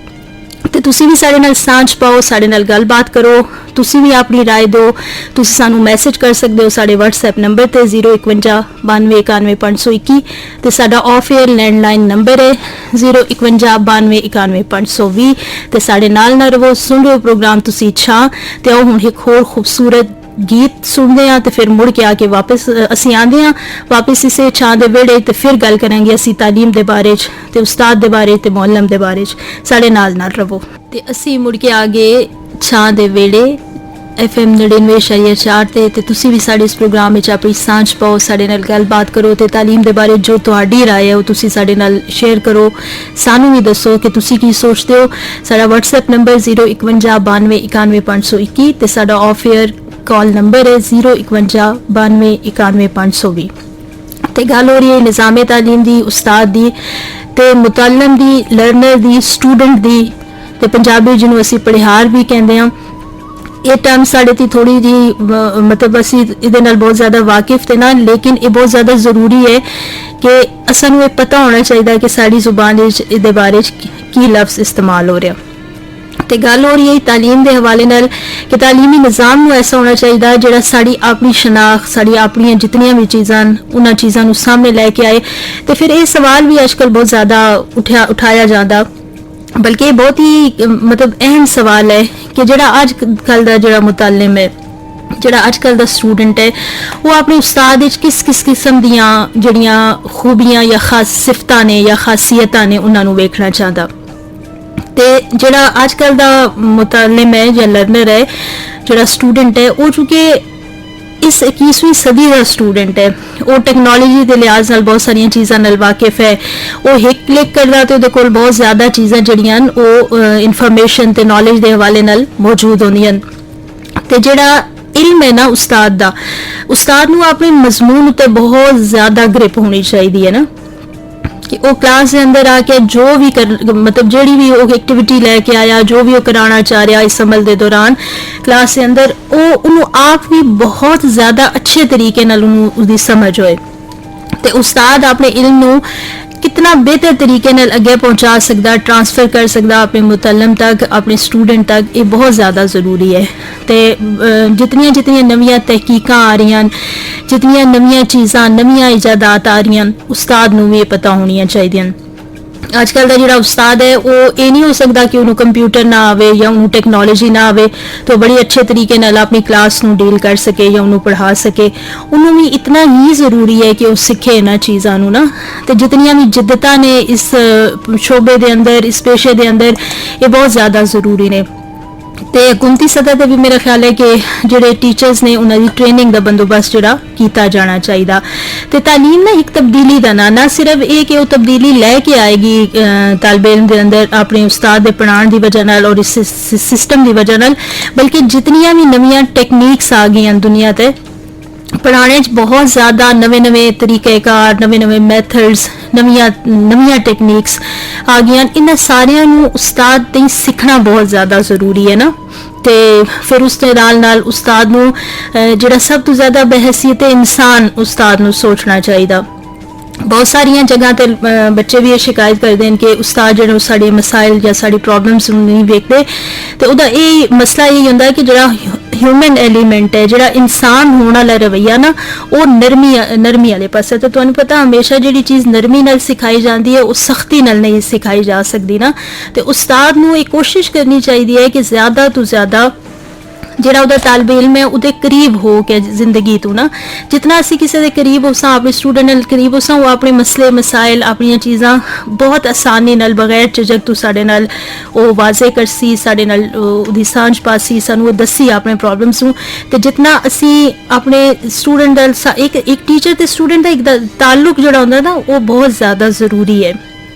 [SPEAKER 1] ਤੇ ਤੁਸੀਂ ਵੀ ਸਾਡੇ ਨਾਲ ਸਾਂਝ ਪਾਓ, ਸਾਡੇ ਨਾਲ ਗੱਲਬਾਤ ਕਰੋ, ਤੁਸੀਂ ਵੀ ਆਪਣੀ ਰਾਏ ਦਿਓ। ਤੁਸੀਂ ਸਾਨੂੰ ਮੈਸੇਜ ਕਰ ਸਕਦੇ ਹੋ ਸਾਡੇ WhatsApp ਨੰਬਰ ਤੇ 051 92 91 521 ਤੇ ਸਾਡਾ ਆਫ 에ਅਰ ਲੈਂਡਲਾਈਨ ਨੰਬਰ ਹੈ 051 92 91 520 ਤੇ ਸਾਡੇ ਨਾਲ ਰਹੋ, ਸੁਣ ਰਹੇ ਪ੍ਰੋਗਰਾਮ ਤੁਸੀਂ ਛਾਂ ਤੇ ਆਓ ਹੁਣ ਇੱਕ ਹੋਰ ਖੂਬਸੂਰਤ ਗੀਤ ਸੁਣਦੇ ਹਾਂ ਤੇ ਫਿਰ ਮੁੜ ਕੇ ਆ ਕੇ ਵਾਪਸ ਅਸੀਂ ਆਉਂਦੇ ਹਾਂ ਵਾਪਸ ਇਸੇ ਛਾਂ ਦੇ ਵਿਹੜੇ ਤੇ ਫਿਰ ਗੱਲ ਕਰਾਂਗੇ ਅਸੀਂ ਤਾਲੀਮ ਦੇ ਬਾਰੇ ਚ ਤੇ ਉਸਤਾਦ ਦੇ ਬਾਰੇ ਤੇ ਮੁਅੱਲਮ ਦੇ ਬਾਰੇ ਚ। ਸਾਡੇ ਨਾਲ ਰਹੋ ਤੇ ਅਸੀਂ ਮੁੜ ਕੇ ਆ ਗਏ ਛਾਂ ਦੇ ਵਿਹੜੇ FM 99.4 ਤੇ ਤੁਸੀਂ ਵੀ ਸਾਡੇ ਇਸ ਪ੍ਰੋਗਰਾਮ ਵਿੱਚ ਆਪਣੀ ਸਾਂਝ ਪਾਓ, ਸਾਡੇ ਨਾਲ ਗੱਲਬਾਤ ਕਰੋ ਤੇ ਤਾਲੀਮ ਦੇ ਬਾਰੇ ਜੋ ਤੁਹਾਡੀ ਰਾਏ ਹੈ ਉਹ ਤੁਸੀਂ ਸਾਡੇ ਨਾਲ ਸ਼ੇਅਰ ਕਰੋ, ਸਾਨੂੰ ਵੀ ਦੱਸੋ ਕਿ ਤੁਸੀਂ ਕੀ ਸੋਚਦੇ ਹੋ। ਸਾਡਾ WhatsApp ਨੰਬਰ 051 92 91 521 ਤੇ ਸਾਡਾ ਆਫ 에ਅਰ ਕਾਲ ਨੰਬਰ ਹੈ 051 92 91 520 ਤੇ ਗੱਲ ਹੋ ਰਹੀ ਹੈ ਨਿਜ਼ਾਮੇ ਤਾਲੀਮ ਦੀ, ਉਸਤਾਦ ਦੀ ਤੇ ਮੁਤਅੱਲਮ ਦੀ, ਲਰਨਰ ਦੀ, ਸਟੂਡੈਂਟ ਦੀ ਤੇ ਪੰਜਾਬੀ ਜਿਹਨੂੰ ਅਸੀਂ ਪੜ੍ਹਾਰ ਵੀ ਕਹਿੰਦੇ ਹਾਂ। ਇਹ ਟਰਮ ਸਾਡੇ ਤੇ ਥੋੜੀ ਜੀ ਮਤਲਬ ਅਸੀਂ ਇਹਦੇ ਨਾਲ ਬਹੁਤ ਜ਼ਿਆਦਾ ਵਾਕਿਫ ਤੇ ਨਾ, ਲੇਕਿਨ ਇਹ ਬਹੁਤ ਜ਼ਿਆਦਾ ਜ਼ਰੂਰੀ ਹੈ ਕਿ ਸਾਨੂੰ ਇਹ ਪਤਾ ਹੋਣਾ ਚਾਹੀਦਾ ਕਿ ਸਾਡੀ ਜ਼ੁਬਾਨ ਵਿੱਚ ਇਹਦੇ ਬਾਰੇ ਕੀ ਲਫ਼ਜ਼ ਇਸਤੇਮਾਲ ਹੋ ਰਿਹਾ। ਤੇ ਗੱਲ ਹੋ ਰਹੀ ਹੈ ਤਾਲੀਮ ਦੇ ਹਵਾਲੇ ਨਾਲ ਕਿ ਤਾਲੀਮੀ ਨਿਜ਼ਾਮ ਨੂੰ ਐਸਾ ਹੋਣਾ ਚਾਹੀਦਾ ਜਿਹੜਾ ਸਾਡੀ ਆਪਣੀ ਸ਼ਨਾਖਤ, ਸਾਡੀ ਆਪਣੀਆਂ ਜਿਤਨੀਆਂ ਵੀ ਚੀਜ਼ਾਂ ਉਹਨਾਂ ਚੀਜ਼ਾਂ ਨੂੰ ਸਾਹਮਣੇ ਲੈ ਕੇ ਆਏ। ਤੇ ਫਿਰ ਇਹ ਸਵਾਲ ਵੀ ਅੱਜਕੱਲ ਬਹੁਤ ਜ਼ਿਆਦਾ ਉਠਾਇਆ ਜਾਂਦਾ, ਬਲਕਿ ਬਹੁਤ ਹੀ ਮਤਲਬ ਅਹਿਮ ਸਵਾਲ ਹੈ ਕਿ ਜਿਹੜਾ ਅੱਜ ਕੱਲ ਦਾ ਜਿਹੜਾ ਮੁਤਅੱਲਿਮ ਹੈ, ਜਿਹੜਾ ਅੱਜ ਕੱਲ ਦਾ ਸਟੂਡੈਂਟ ਹੈ, ਉਹ ਆਪਣੇ ਉਸਤਾਦ ਵਿੱਚ ਕਿਸ ਕਿਸਮ ਦੀਆਂ ਜਿਹੜੀਆਂ ਖੂਬੀਆਂ ਜਾਂ ਖਾਸ ਸਿਫਤਾਂ ਨੇ ਜਾਂ ਖਾਸੀਅਤਾਂ ਨੇ ਉਹਨਾਂ ਨੂੰ ਵੇਖਣਾ ਚਾਹੁੰਦਾ। ਤੇ ਜਿਹੜਾ ਅੱਜ ਕੱਲ ਦਾ ਮੁਤਅੱਲਿਮ ਹੈ ਜਾਂ ਲਰਨਰ ਹੈ ਜਿਹੜਾ ਸਟੂਡੈਂਟ ਹੈ ਉਹ ਚूंकि इस 21वीं सदी का स्टूडेंट है, वो टैक्नोलॉजी के लिहाज नाल बहुत सारिया चीज़ों नाल वाकिफ है, वो एक क्लिक करदा ते उहदे कोल बहुत ज़्यादा चीज़ां जड़ियां वो इन्फॉर्मेशन ते नॉलेज के हवाले नाल मौजूद होंदियां ते जिहड़ा इल्म है ना उस्ताद नूं अपने मजमून उत्ते बहुत ज़्यादा ग्रिप होनी चाहिए है ना कि वो क्लास के अंदर आके जो भी मतलब जेड़ी भी वो एक्टिविटी लेके आया, जो भी वो कराना चाह रहा इस अमल के दौरान क्लास के अंदर वो उन्होंने आप भी बहुत ज़्यादा अच्छे तरीके नाल उसकी समझ होए ते उस्ताद अपने इल्म नूं कितना बेहतर तरीके नाल अगे पहुंचा सकदा, ट्रांसफर कर सकदा अपने मुतल्लम तक, अपने स्टूडेंट तक, ये बहुत ज़्यादा ज़रूरी है। तो जितनियां जितनियां नवीं तहकीकां आ रही, जितनियां नवीं चीज़ां नवीं इजादात आ रही, उस्ताद नूं भी पता होनियां चाहिए। अजकल का जिहड़ा उस्ताद है वो ये नहीं हो सकता कि उन्होंने कंप्यूटर ना आवे या उन्होंने टैक्नोलॉजी ना आवे तो बड़ी अच्छे तरीके नाल अपनी क्लास नूं डील कर सके या उन्होंने पढ़ा सके। उन्होंने भी इतना ही ज़रूरी है कि वो सीखे इन्हां चीज़ां नूं ना, तो जितनियां भी जिद्दतां ने इस शोबे दे अंदर, इस पेशे दे अंदर, ये बहुत ज़्यादा ज़रूरी ने। तो हुकूमती सतह पर भी मेरा ख्याल है कि जोड़े टीचर्स ने उन्होंने ट्रेनिंग का बंदोबस्त जोड़ा किया जाना चाहिए। तो तालीम ना एक तब्दीली का ना सिर्फ ये कि वो तब्दीली लैके आएगी तालिब इल्म के अंदर अपने उस्ताद के पढ़ाने की वजह नाल और इस सिस्टम की वजह नाल, बल्कि जितनियां भी नवीं टेक्नीक्स आ गई दुनिया ते पढ़ाने बहुत ज़्यादा नवे नवे तरीक़ेकार, नवे नवे मैथड्स, नवीं टेक्नीक्स आ गई, इन्हां सारियां नूं उस्ताद ते सीखना बहुत ज़्यादा ज़रूरी है ना। तो फिर उस नाल उस्ताद नूं जिहड़ा सब तो ज़्यादा बहसीयत इंसान उस्ताद नूं सोचना चाहिए। बहुत सारिया जगह ते बच्चे भी ये शिकायत करते हैं कि उस्ताद जो साढ़े मसाइल या साड़ी प्रॉब्लम्स नहीं वेखते, तो उहदा ये मसला यही होंदा है कि जिहड़ा ह्यूमन एलीमेंट है, जिहड़ा इंसान होने वाला रवैया ना, वो नरमी वाले पासे। तो तुहानूं पता हमेशा जिहड़ी चीज़ नरमी नाल सिखाई जाती है वो सख्ती नाल नहीं सिखाई जा सकती ना। तो उस्ताद नूं एक कोशिश करनी चाहिए है कि ज़्यादा तो ज़्यादा जिहड़ा उहदा तालिब इल्म है उहदे करीब हो के जिंदगी तो ना, जितना असी किसी के करीब होसां, अपने स्टूडेंट नाल करीब होसां, वो अपने मसले मसाइल अपनी चीज़ां बहुत आसानी नाल बगैर झिझक तो साडे नाल वो वाजे करसी, साडे नाल उहदी सांझ पासी, सानू दसी अपने प्रॉब्लम्स नूं। ते जितना असी अपने स्टूडेंट नाल एक टीचर ते स्टूडेंट दा एक ताल्लुक जिहड़ा हुंदा ना वो बहुत ज़्यादा ज़रूरी है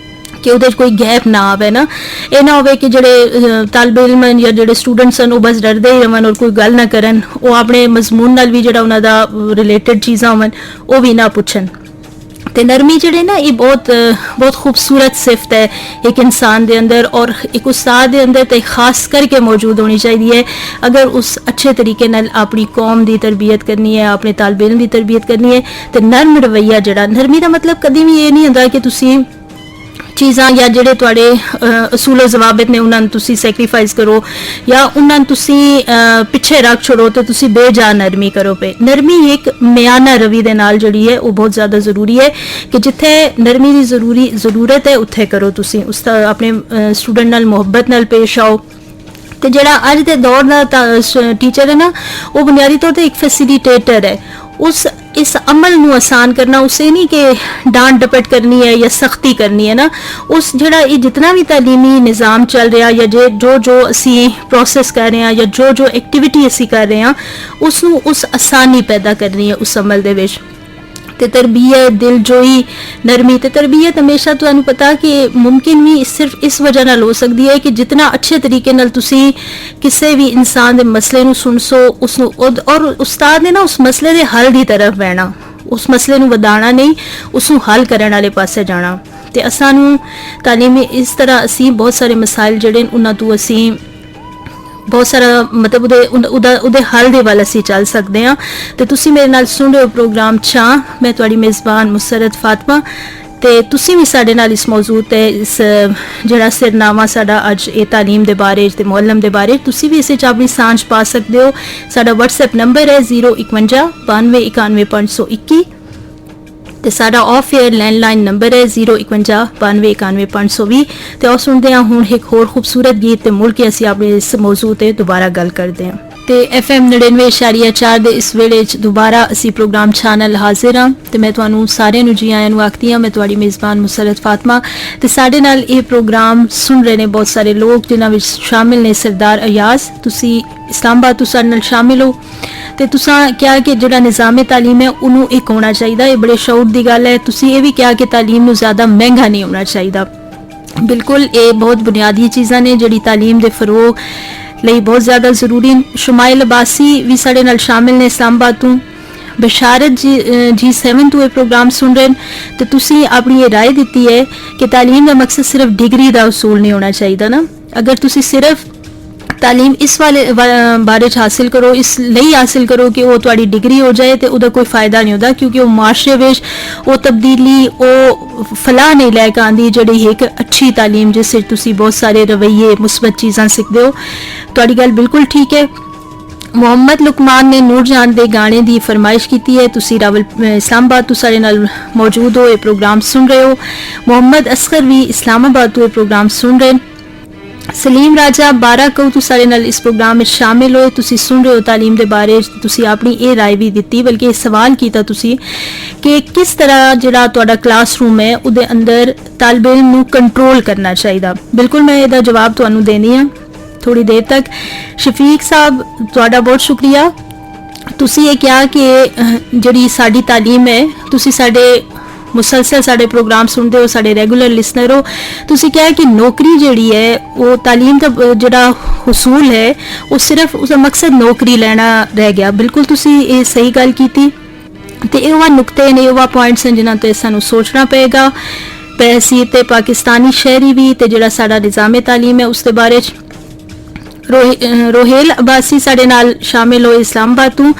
[SPEAKER 1] कि उहदे कोई गैप ना आवे ना। ये ना होवे कि जिहड़े तालिब इल्म या जिहड़े स्टूडेंट्स वो बस डरदे ही रवन और कोई गल ना करन, वो अपने मजमून नाल भी जिहड़ा उन्हां दा रिलेटेड चीज़ां होवन वो भी ना पुछन। ते नरमी जिहड़ी ना ये बहुत खूबसूरत सिफत है एक इंसान दे अंदर, और एक उस्ताद दे अंदर तो खास करके मौजूद होनी चाहिए। अगर उस अच्छे तरीके नाल अपनी कौम की तरबियत करनी है, अपने तालिब इल्म की तरबियत करनी है, तो नरम रवैया जिहड़ा, नरमी का मतलब कभी भी ये नहीं होंदा कि तुसी चीज़ां या जिहड़े तुहाडे असूल जवाबित ने उन्हां नूं तुसी सैक्रीफाइस करो या उन्हां नूं तुसी पिछे रख छोड़ो तो तुसी बेजा नरमी करो पे। नरमी एक म्याना रवि दे नाल जिहड़ी है वो बहुत ज़्यादा ज़रूरी है कि जिथे नरमी की ज़रूरत है उत्थे करो तुसी उस अपने स्टूडेंट नाल मुहब्बत नाल पेश आओ। तो जिहड़ा अज दे दौर दा टीचर है ना वो बुनियादी तौर पर एक फैसिलिटेटर है। इस अमल नूं आसान करना उसे नहीं कि डांट डपट करनी है या सख्ती करनी है ना, उस जिहड़ा ये जितना भी तालीमी निज़ाम चल रहा या जो असी प्रोसेस कर रहे हैं या जो एक्टिविटी असी कर रहे हैं उस आसानी पैदा करनी है उस अमल दे विच। ते तरबियत, दिलजोई, नरमी ते तरबियत हमेशा तुहानूं पता कि मुमकिन भी सिर्फ इस वजह नाल हो सकती है कि जितना अच्छे तरीके नाल तुसी किसी भी इंसान के मसले नूं सुनसो उसनूं और उस्ताद ने ना उस मसले के हल की तरफ बहना, उस मसले नूं वधाना नहीं, उसनूं हल करने वाले पासे जाना। ते असानूं तालीम इस तरह असी बहुत सारे मसाइल जिहड़े उन्हां तों असी बहुत सारा मतलब उहदे हल दे वाल असी चल सकते हैं। तो तुसी मेरे नाल सुन रहे हो प्रोग्राम चाह, मैं तुहाडी मेज़बान मुसरत फातिमा। तो तुसी भी साडे नाल इस मौजूद ते इस जिहड़ा सिरनामा साडा अज ए तालीम दे बारे ते मुअल्लम दे बारे तुसी भी इस च अपनी सांझ पा सकते हो। साडा व्हाट्सएप नंबर है 051 92 91 521 ते साडा ऑफ एयर लैंडलाइन नंबर है 051 92 91 520। तो और सुनते हैं हुण एक होर खूबसूरत गीत ते मुड़ के असी अपने इस मौजू ते दोबारा गल करते हैं। ਤੇ FM 99.4 ਦੇ ਇਸ ਵੇਲੇ 'ਚ ਦੁਬਾਰਾ ਅਸੀਂ ਪ੍ਰੋਗਰਾਮ ਚੈਨਲ ਹਾਜ਼ਰ ਹਾਂ ਤੇ ਮੈਂ ਤੁਹਾਨੂੰ ਸਾਰਿਆਂ ਨੂੰ ਜੀ ਆਇਆਂ ਨੂੰ ਆਖਦੀ ਹਾਂ। ਮੈਂ ਤੁਹਾਡੀ ਮੇਜ਼ਬਾਨ ਮੁਸਰਤ ਫਾਤਮਾ ਤੇ ਸਾਡੇ ਨਾਲ ਇਹ ਪ੍ਰੋਗਰਾਮ ਸੁਣ ਰਹੇ ਨੇ ਬਹੁਤ ਸਾਰੇ ਲੋਕ, ਜਿਨ੍ਹਾਂ ਵਿੱਚ ਸ਼ਾਮਿਲ ਨੇ ਸਰਦਾਰ ਅਯਾਜ਼। ਤੁਸੀਂ ਇਸਲਾਮਾਬਾਦ ਤੋਂ ਸਾਡੇ ਨਾਲ ਸ਼ਾਮਿਲ ਹੋ ਤੇ ਤੁਸੀਂ ਕਿਹਾ ਕਿ ਜਿਹੜਾ ਨਿਜ਼ਾਮੇ ਤਾਲੀਮ ਹੈ ਉਹਨੂੰ ਇੱਕ ਹੋਣਾ ਚਾਹੀਦਾ। ਇਹ ਬੜੇ ਸ਼ੌਕ ਦੀ ਗੱਲ ਹੈ। ਤੁਸੀਂ ਇਹ ਵੀ ਕਿਹਾ ਕਿ ਤਾਲੀਮ ਨੂੰ ਜ਼ਿਆਦਾ ਮਹਿੰਗਾ ਨਹੀਂ ਹੋਣਾ ਚਾਹੀਦਾ। ਬਿਲਕੁਲ, ਇਹ ਬਹੁਤ ਬੁਨਿਆਦੀ ਚੀਜ਼ਾਂ ਨੇ ਜਿਹੜੀ ਤਾਲੀਮ ਦੇ ਫਰੋਗ ਲਈ ਬਹੁਤ ਜ਼ਿਆਦਾ ਜ਼ਰੂਰੀ। ਸ਼ਮਾਇਲ ਅਬਾਸੀ ਵੀ ਸਾਡੇ ਨਾਲ ਸ਼ਾਮਿਲ ਨੇ ਇਸਲਾਮਾਬਾਦ ਤੋਂ। ਬਸ਼ਾਰਤ ਜੀ 7 ਤੋਂ ਇਹ ਪ੍ਰੋਗਰਾਮ ਸੁਣ ਰਹੇ ਤੇ ਤੁਸੀਂ ਆਪਣੀ ਇਹ ਰਾਏ ਦਿੱਤੀ ਹੈ ਕਿ ਤਾਲੀਮ ਦਾ ਮਕਸਦ ਸਿਰਫ ਡਿਗਰੀ ਦਾ ਉਸੂਲ ਨਹੀਂ ਹੋਣਾ ਚਾਹੀਦਾ ਨਾ। ਅਗਰ ਤੁਸੀਂ ਸਿਰਫ ਤਾਲੀਮ ਇਸ ਵਾਲੇ ਬਾਰੇ ਚ ਹਾਸਿਲ ਕਰੋ, ਇਸ ਲਈ ਹਾਸਿਲ ਕਰੋ ਕਿ ਉਹ ਤੁਹਾਡੀ ਡਿਗਰੀ ਹੋ ਜਾਏ ਤੇ ਉਹਦਾ ਕੋਈ ਫਾਇਦਾ ਨਹੀਂ ਹੁੰਦਾ, ਕਿਉਂਕਿ ਉਹ ਮਾਸ਼ਰੇ ਵਿੱਚ ਉਹ ਤਬਦੀਲੀ, ਉਹ ਫਲਾਹ ਨਹੀਂ ਲੈ ਕੇ ਆਉਂਦੀ ਜਿਹੜੀ ਇੱਕ ਅੱਛੀ ਤਾਲੀਮ ਜਿਸ ਵਿੱਚ ਤੁਸੀਂ ਬਹੁਤ ਸਾਰੇ ਰਵੱਈਏ, ਮੁਸਬਤ ਚੀਜ਼ਾਂ ਸਿੱਖਦੇ ਹੋ। ਤੁਹਾਡੀ ਗੱਲ ਬਿਲਕੁਲ ਠੀਕ ਹੈ। ਮੁਹੰਮਦ ਲੁਕਮਾਨ ਨੇ ਨੂਰਜਾਨ ਦੇ ਗਾਣੇ ਦੀ ਫਰਮਾਇਸ਼ ਕੀਤੀ ਹੈ। ਤੁਸੀਂ ਰਾਵਲ ਇਸਲਾਮਾਬਾਦ ਤੋਂ ਸਾਡੇ ਨਾਲ ਮੌਜੂਦ ਹੋ, ਇਹ ਪ੍ਰੋਗਰਾਮ ਸੁਣ ਰਹੇ ਹੋ। ਮੁਹੰਮਦ ਅਸਗਰ ਵੀ ਇਸਲਾਮਾਬਾਦ ਤੋਂ ਇਹ ਪ੍ਰੋਗਰਾਮ ਸੁਣ ਰਹੇ। ਸਲੀਮ ਰਾਜਾ 12 ਕੋ ਤੋਂ ਸਾਡੇ ਨਾਲ ਇਸ ਪ੍ਰੋਗਰਾਮ ਵਿੱਚ ਸ਼ਾਮਿਲ ਹੋਏ। ਤੁਸੀਂ ਸੁਣ ਰਹੇ ਹੋ ਤਾਲੀਮ ਦੇ ਬਾਰੇ, ਤੁਸੀਂ ਆਪਣੀ ਇਹ ਰਾਏ ਵੀ ਦਿੱਤੀ, ਬਲਕਿ ਇਹ ਸਵਾਲ ਕੀਤਾ ਤੁਸੀਂ ਕਿ ਕਿਸ ਤਰ੍ਹਾਂ ਜਿਹੜਾ ਤੁਹਾਡਾ ਕਲਾਸਰੂਮ ਹੈ ਉਹਦੇ ਅੰਦਰ ਤਾਲਿਬ ਇਲਮ ਨੂੰ ਕੰਟਰੋਲ ਕਰਨਾ ਚਾਹੀਦਾ। ਬਿਲਕੁਲ ਮੈਂ ਇਹਦਾ ਜਵਾਬ ਤੁਹਾਨੂੰ ਦੇਣੀ ਆ ਥੋੜੀ ਦੇਰ ਤੱਕ। ਸ਼ਫੀਕ ਸਾਹਿਬ, ਤੁਹਾਡਾ ਬਹੁਤ ਸ਼ੁਕਰੀਆ। ਤੁਸੀਂ ਇਹ ਕਿਹਾ ਕਿ ਜਿਹੜੀ ਸਾਡੀ ਤਾਲੀਮ ਹੈ, ਤੁਸੀਂ ਸਾਡੇ ਮੁਸਲਸਲ ਸਾਡੇ ਪ੍ਰੋਗਰਾਮ ਸੁਣਦੇ ਹੋ, ਸਾਡੇ ਰੈਗੂਲਰ ਲਿਸਨਰ ਹੋ। ਤੁਸੀਂ ਕਿਹਾ ਕਿ ਨੌਕਰੀ ਜਿਹੜੀ ਹੈ ਉਹ ਤਾਲੀਮ ਦਾ ਜਿਹੜਾ ਹਸੂਲ ਹੈ ਉਹ ਸਿਰਫ ਉਸਦਾ ਮਕਸਦ ਨੌਕਰੀ ਲੈਣਾ ਰਹਿ ਗਿਆ। ਬਿਲਕੁਲ ਤੁਸੀਂ ਇਹ ਸਹੀ ਗੱਲ ਕੀਤੀ ਤੇ ਇਹ ਉਹ ਨੁਕਤੇ ਨੇ, ਉਹ ਪੁਆਇੰਟਸ ਹਨ ਜਿਨ੍ਹਾਂ ਤੇ ਸਾਨੂੰ ਸੋਚਣਾ ਪਏਗਾ ਬਹਿਸੀਅਤ ਤੇ ਪਾਕਿਸਤਾਨੀ ਸ਼ਹਿਰੀ ਵੀ, ਤੇ ਜਿਹੜਾ ਸਾਡਾ ਨਿਜ਼ਾਮੇ ਤਾਲੀਮ ਹੈ ਉਸ ਦੇ ਬਾਰੇ ਚ। ਰੋਹੇਲ ਅਬਾਸੀ ਸਾਡੇ ਨਾਲ ਸ਼ਾਮਿਲ ਹੋਏ ਇਸਲਾਮਾਬਾਦ ਤੋਂ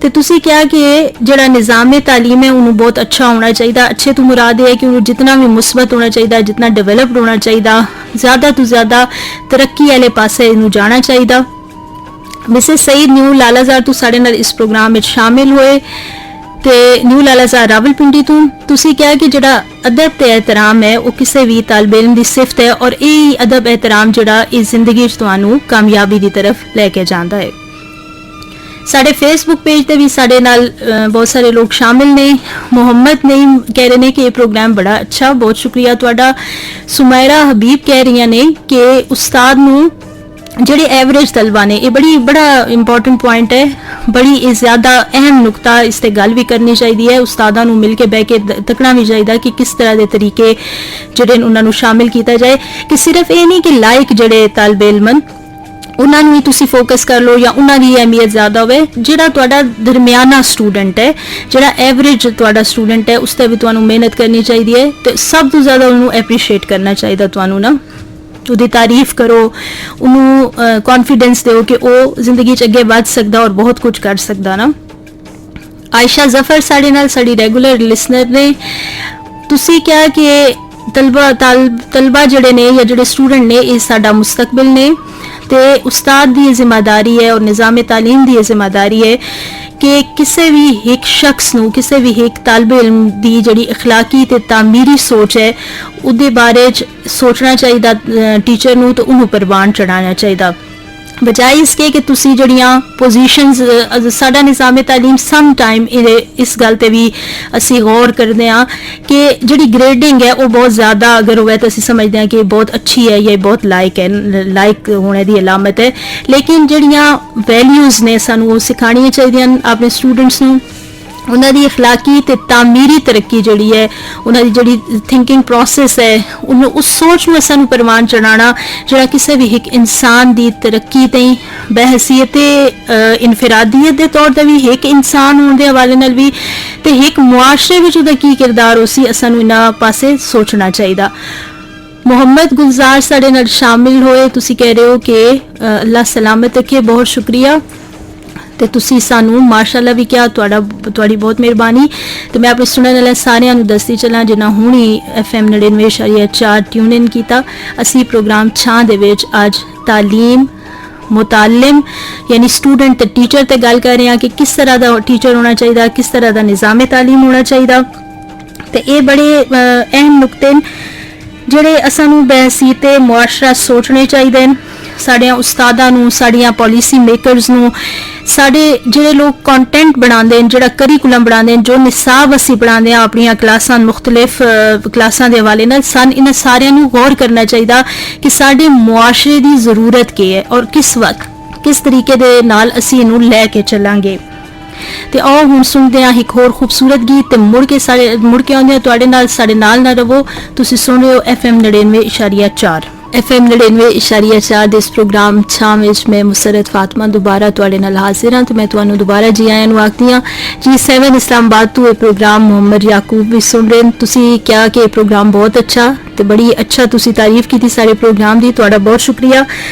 [SPEAKER 1] ਤੇ ਤੁਸੀਂ ਕਿਹਾ ਕਿ ਜਿਹੜਾ ਨਿਜ਼ਾਮੇ ਤਾਲੀਮ ਹੈ ਉਹਨੂੰ ਬਹੁਤ ਅੱਛਾ ਹੋਣਾ ਚਾਹੀਦਾ। ਅੱਛੇ ਤੋਂ ਮੁਰਾਦ ਹੈ ਕਿ ਉਹਨੂੰ ਜਿਤਨਾ ਵੀ ਮੁਸਬਤ ਹੋਣਾ ਚਾਹੀਦਾ, ਜਿਤਨਾ ਡਿਵੈਲਪਡ ਹੋਣਾ ਚਾਹੀਦਾ, ਜ਼ਿਆਦਾ ਤੋਂ ਜ਼ਿਆਦਾ ਤਰੱਕੀ ਵਾਲੇ ਪਾਸੇ ਇਹਨੂੰ ਜਾਣਾ ਚਾਹੀਦਾ। ਮਿਸਿਸ ਸਈਦ ਨਿਊ ਲਾਲਾਜ਼ਾਰ ਤੋਂ ਸਾਡੇ ਨਾਲ ਇਸ ਪ੍ਰੋਗਰਾਮ ਵਿੱਚ ਸ਼ਾਮਿਲ ਹੋਏ ਤੇ ਨਿਊ ਲਾਲਾਜ਼ਾਰ ਰਾਵਲਪਿੰਡੀ ਤੋਂ। ਤੁਸੀਂ ਕਿਹਾ ਕਿ ਜਿਹੜਾ ਅਦਬ ਤੇ ਇਹਤਰਾਮ ਹੈ ਉਹ ਕਿਸੇ ਵੀ ਤਾਲਿਬ ਇਲਮ ਦੀ ਸਿਫਤ ਹੈ ਔਰ ਇਹ ਅਦਬ ਇਹਤਰਾਮ ਜਿਹੜਾ ਇਸ ਜ਼ਿੰਦਗੀ 'ਚ ਤੁਹਾਨੂੰ ਕਾਮਯਾਬੀ ਦੀ ਤਰਫ ਲੈ ਕੇ ਜਾਂਦਾ ਹੈ। ਸਾਡੇ ਫੇਸਬੁੱਕ ਪੇਜ ਤੇ ਵੀ ਸਾਡੇ ਨਾਲ ਬਹੁਤ ਸਾਰੇ ਲੋਕ ਸ਼ਾਮਿਲ ਨੇ। ਮੁਹੰਮਦ ਨਈਮ ਕਹਿ ਰਹੇ ਨੇ ਕਿ ਇਹ ਪ੍ਰੋਗਰਾਮ ਬੜਾ ਅੱਛਾ, ਬਹੁਤ ਸ਼ੁਕਰੀਆ ਤੁਹਾਡਾ। ਸੁਮਾਇਰਾ ਹਬੀਬ ਕਹਿ ਰਹੀਆਂ ਨੇ ਕਿ ਉਸਤਾਦ ਨੂੰ ਜਿਹੜੇ ਐਵਰੇਜ ਤਲਬਾ ਨੇ, ਇਹ ਬੜਾ ਇੰਪੋਰਟੈਂਟ ਪੁਆਇੰਟ ਹੈ, ਬੜੀ ਇਹ ਜ਼ਿਆਦਾ ਅਹਿਮ ਨੁਕਤਾ, ਇਸ ਤੇ ਗੱਲ ਵੀ ਕਰਨੀ ਚਾਹੀਦੀ ਹੈ। ਉਸਤਾਦਾਂ ਨੂੰ ਮਿਲ ਕੇ ਬਹਿ ਕੇ ਤੱਕਣਾ ਵੀ ਚਾਹੀਦਾ ਕਿ ਕਿਸ ਤਰ੍ਹਾਂ ਦੇ ਤਰੀਕੇ ਜਿਹੜੇ ਉਹਨਾਂ ਨੂੰ ਸ਼ਾਮਿਲ ਕੀਤਾ ਜਾਏ, ਕਿ ਸਿਰਫ ਇਹ ਨਹੀਂ ਕਿ ਲਾਇਕ ਜਿਹੜੇ ਤਾਲਿਬ ਇਲਮ ਉਹਨਾਂ ਨੂੰ ਹੀ ਤੁਸੀਂ ਫੋਕਸ ਕਰ ਲਓ ਜਾਂ ਉਹਨਾਂ ਦੀ ਅਹਿਮੀਅਤ ਜ਼ਿਆਦਾ ਹੋਵੇ। ਜਿਹੜਾ ਤੁਹਾਡਾ ਦਰਮਿਆਨਾ ਸਟੂਡੈਂਟ ਹੈ, ਜਿਹੜਾ ਐਵਰੇਜ ਤੁਹਾਡਾ ਸਟੂਡੈਂਟ ਹੈ, ਉਸ ਤੇ ਵੀ ਤੁਹਾਨੂੰ ਮਿਹਨਤ ਕਰਨੀ ਚਾਹੀਦੀ ਹੈ ਤੇ ਸਭ ਤੋਂ ਜ਼ਿਆਦਾ ਉਹਨੂੰ ਐਪਰੀਸ਼ੀਏਟ ਕਰਨਾ ਚਾਹੀਦਾ। ਤੁਹਾਨੂੰ ਨਾ ਉਹਦੀ ਤਾਰੀਫ ਕਰੋ, ਉਹਨੂੰ ਕੌਨਫੀਡੈਂਸ ਦਿਓ ਕਿ ਉਹ ਜ਼ਿੰਦਗੀ 'ਚ ਅੱਗੇ ਵੱਧ ਸਕਦਾ ਔਰ ਬਹੁਤ ਕੁਝ ਕਰ ਸਕਦਾ ਨਾ। ਆਇਸ਼ਾ ਜ਼ਫਰ ਸਾਡੇ ਨਾਲ, ਸਾਡੀ ਰੈਗੂਲਰ ਲਿਸਨਰ ਨੇ। ਤੁਸੀਂ ਕਿਹਾ ਕਿ ਤਲਬਾ ਜਿਹੜੇ ਨੇ ਜਾਂ ਜਿਹੜੇ ਸਟੂਡੈਂਟ ਨੇ ਇਹ ਸਾਡਾ ਮੁਸਤਕਬਲ ਨੇ ਤੇ ਉਸਤਾਦ ਦੀ ਜ਼ਿੰਮੇਵਾਰੀ ਹੈ ਔਰ ਨਿਜ਼ਾਮੇ ਤਾਲੀਮ ਦੀ ਜ਼ਿੰਮੇਵਾਰੀ ਹੈ ਕਿ ਕਿਸੇ ਵੀ ਇੱਕ ਸ਼ਖਸ ਨੂੰ, ਕਿਸੇ ਵੀ ਇੱਕ ਤਾਲਿਬ ਇਲਮ ਦੀ ਜਿਹੜੀ اخلاقی ਤੇ ਤਾਮੀਰੀ ਸੋਚ ਹੈ ਉਹਦੇ ਬਾਰੇ ਚ ਸੋਚਣਾ ਚਾਹੀਦਾ ਟੀਚਰ ਨੂੰ, ਤੇ ਉਹਨੂੰ ਪ੍ਰਵਾਨ ਚੜਾਉਣਾ ਚਾਹੀਦਾ। ਬਜਾਏ ਇਸਕੇ ਕਿ ਤੁਸੀਂ ਜਿਹੜੀਆਂ ਪੋਜੀਸ਼ਨਸ, ਸਾਡਾ ਨਿਜ਼ਾਮੇ ਤਾਲੀਮ ਸਮ ਟਾਈਮ ਇਸ ਗੱਲ ਤੇ ਵੀ ਅਸੀਂ ਗੌਰ ਕਰਦੇ ਹਾਂ ਕਿ ਜਿਹੜੀ ਗ੍ਰੇਡਿੰਗ ਹੈ ਉਹ ਬਹੁਤ ਜ਼ਿਆਦਾ ਅਗਰ ਹੋਵੇ ਤਾਂ ਅਸੀਂ ਸਮਝਦੇ ਹਾਂ ਕਿ ਇਹ ਬਹੁਤ ਅੱਛੀ ਹੈ ਜਾਂ ਬਹੁਤ ਲਾਇਕ ਹੈ, ਲਾਇਕ ਹੋਣੇ ਦੀ ਅਲਾਮਤ ਹੈ। ਲੇਕਿਨ ਜਿਹੜੀਆਂ ਵੈਲਿਊਜ਼ ਨੇ ਸਾਨੂੰ ਉਹ ਸਿਖਾਉਣੀਆਂ ਚਾਹੀਦੀਆਂ ਆਪਣੇ ਸਟੂਡੈਂਟਸ ਨੂੰ। ਉਹਨਾਂ ਦੀ اخلاقی ਤੇ ਤਾਮੀਰੀ ਤਰੱਕੀ ਜਿਹੜੀ ਹੈ, ਉਹਨਾਂ ਦੀ ਜਿਹੜੀ ਥਿੰਕਿੰਗ ਪ੍ਰੋਸੈਸ ਹੈ, ਉਹਨੂੰ ਉਸ ਸੋਚ ਨੂੰ ਸਾਨੂੰ ਪ੍ਰਵਾਨ ਚੜਾਉਣਾ ਜਿਹੜਾ ਕਿਸੇ ਵੀ ਇੱਕ ਇਨਸਾਨ ਦੀ ਤਰੱਕੀ ਤੇ ਬਹਿਸੀਅਤ ਇਨਫਰਾਦੀਅਤ ਦੇ ਤੌਰ ਤੇ ਵੀ ਇੱਕ ਇਨਸਾਨ ਹੋਣ ਦੇ ਹਵਾਲੇ ਨਾਲ ਵੀ ਤੇ ਇੱਕ ਮੁਆਸ਼ਰੇ ਵਿੱਚ ਉਹਦਾ ਕੀ ਕਿਰਦਾਰ ਹੋ ਸੀ, ਸਾਨੂੰ ਇਹਨਾਂ ਪਾਸੇ ਸੋਚਣਾ ਚਾਹੀਦਾ। ਮੁਹੰਮਦ ਗੁਲਜ਼ਾਰ ਸਾਡੇ ਨਾਲ ਸ਼ਾਮਿਲ ਹੋਏ। ਤੁਸੀਂ ਕਹਿ ਰਹੇ ਹੋ ਕਿ ਅੱਲਾਹ ਸਲਾਮਤ ਰੱਖੇ, ਬਹੁਤ ਸ਼ੁਕਰੀਆ। ਤੇ ਤੁਸੀਂ ਸਾਨੂੰ ਮਾਸ਼ਾਅੱਲਾ ਵੀ ਕਿਹਾ, ਤੁਹਾਡੀ ਬਹੁਤ ਮਿਹਰਬਾਨੀ। ਤੇ ਮੈਂ ਆਪਣੇ ਸੁਣਨ ਵਾਲੇ ਸਾਰਿਆਂ ਨੂੰ ਦੱਸਦੀ ਚੱਲਾਂ ਜਿਨ੍ਹਾਂ ਹੁਣੀ FM 99.4 ਟਿਊਨ ਇਨ ਕੀਤਾ। ਅਸੀਂ ਪ੍ਰੋਗਰਾਮ ਛਾਂ ਦੇ ਵਿੱਚ ਅੱਜ ਤਾਲੀਮ, ਮੁਤਾਲਿਮ ਯਾਨੀ ਸਟੂਡੈਂਟ ਤੇ ਟੀਚਰ ਤੇ ਗੱਲ ਕਰ ਰਹੇ ਹਾਂ ਕਿ ਕਿਸ ਤਰ੍ਹਾਂ ਦਾ ਟੀਚਰ ਹੋਣਾ ਚਾਹੀਦਾ, ਕਿਸ ਤਰ੍ਹਾਂ ਦਾ ਨਿਜ਼ਾਮੇ ਤਾਲੀਮ ਹੋਣਾ ਚਾਹੀਦਾ। ਤੇ ਇਹ ਬੜੇ ਅਹਿਮ ਨੁਕਤੇ ਜਿਹੜੇ ਸਾਨੂੰ ਬਹਿਸੀਅਤ ਮੁਆਸ਼ਰਾ ਸੋਚਣੇ ਚਾਹੀਦੇ ਹਨ। ਸਾਡਿਆਂ ਉਸਤਾਦਾਂ ਨੂੰ, ਸਾਡੀਆਂ ਪਾਲਿਸੀ ਮੇਕਰਸ ਨੂੰ, ਸਾਡੇ ਜਿਹੜੇ ਲੋਕ ਕੰਟੈਂਟ ਬਣਾਉਂਦੇ ਨੇ, ਜਿਹੜਾ ਕਰਿਕੂਲਮ ਬਣਾਉਂਦੇ ਨੇ, ਜੋ ਨਿਸਾਬ ਅਸੀਂ ਪੜ੍ਹਾਉਂਦੇ ਹਾਂ ਆਪਣੀਆਂ ਕਲਾਸਾਂ ਮੁxtਲਿਫ ਕਲਾਸਾਂ ਦੇ ਹਵਾਲੇ ਨਾਲ, ਇਹਨਾਂ ਸਾਰਿਆਂ ਨੂੰ ਗੌਰ ਕਰਨਾ ਚਾਹੀਦਾ ਕਿ ਸਾਡੇ ਮੁਆਸ਼ਰੇ ਦੀ ਜ਼ਰੂਰਤ ਕੀ ਹੈ ਔਰ ਕਿਸ ਵਕਤ ਕਿਸ ਤਰੀਕੇ ਦੇ ਨਾਲ ਅਸੀਂ ਇਹਨੂੰ ਲੈ ਕੇ ਚੱਲਾਂਗੇ। ਤੇ ਆਓ ਹੁਣ ਸੁਣਦੇ ਹਾਂ ਇੱਕ ਹੋਰ ਖੂਬਸੂਰਤ ਗੀਤ ਤੇ ਮੁੜ ਕੇ ਆਉਂਦੇ ਹਾਂ ਤੁਹਾਡੇ ਨਾਲ। ਸਾਡੇ ਨਾਲ ਨਾ ਰਹੋ, ਤੁਸੀਂ ਸੁਣ ਰਹੇ ਹੋ FM 99.4 FM 99.4 ਦੇ ਇਸ ਪ੍ਰੋਗਰਾਮ ਛਾਂ ਵਿੱਚ ਮੈਂ ਮੁਸਰਤ ਫਾਤਮਾ ਦੁਬਾਰਾ ਤੁਹਾਡੇ ਨਾਲ ਹਾਜ਼ਰ ਹਾਂ ਤੇ ਮੈਂ ਤੁਹਾਨੂੰ ਦੁਬਾਰਾ ਜੀ ਆਇਆਂ ਨੂੰ ਆਖਦੀ ਹਾਂ। G7 ਇਸਲਾਮਾਬਾਦ ਤੋਂ ਇਹ ਪ੍ਰੋਗਰਾਮ ਮੁਹੰਮਦ ਯਾਕੂਬ ਵੀ ਸੁਣ ਰਹੇ ਨੇ। ਤੁਸੀਂ ਕਿਹਾ ਕਿ ਇਹ ਪ੍ਰੋਗਰਾਮ ਬਹੁਤ ਅੱਛਾ ਤੇ ਬੜੀ ਅੱਛਾ ਤੁਸੀਂ ਤਾਰੀਫ ਕੀਤੀ ਸਾਡੇ ਪ੍ਰੋਗਰਾਮ ਦੀ, ਤੁਹਾਡਾ ਬਹੁਤ ਸ਼ੁਕਰੀਆ।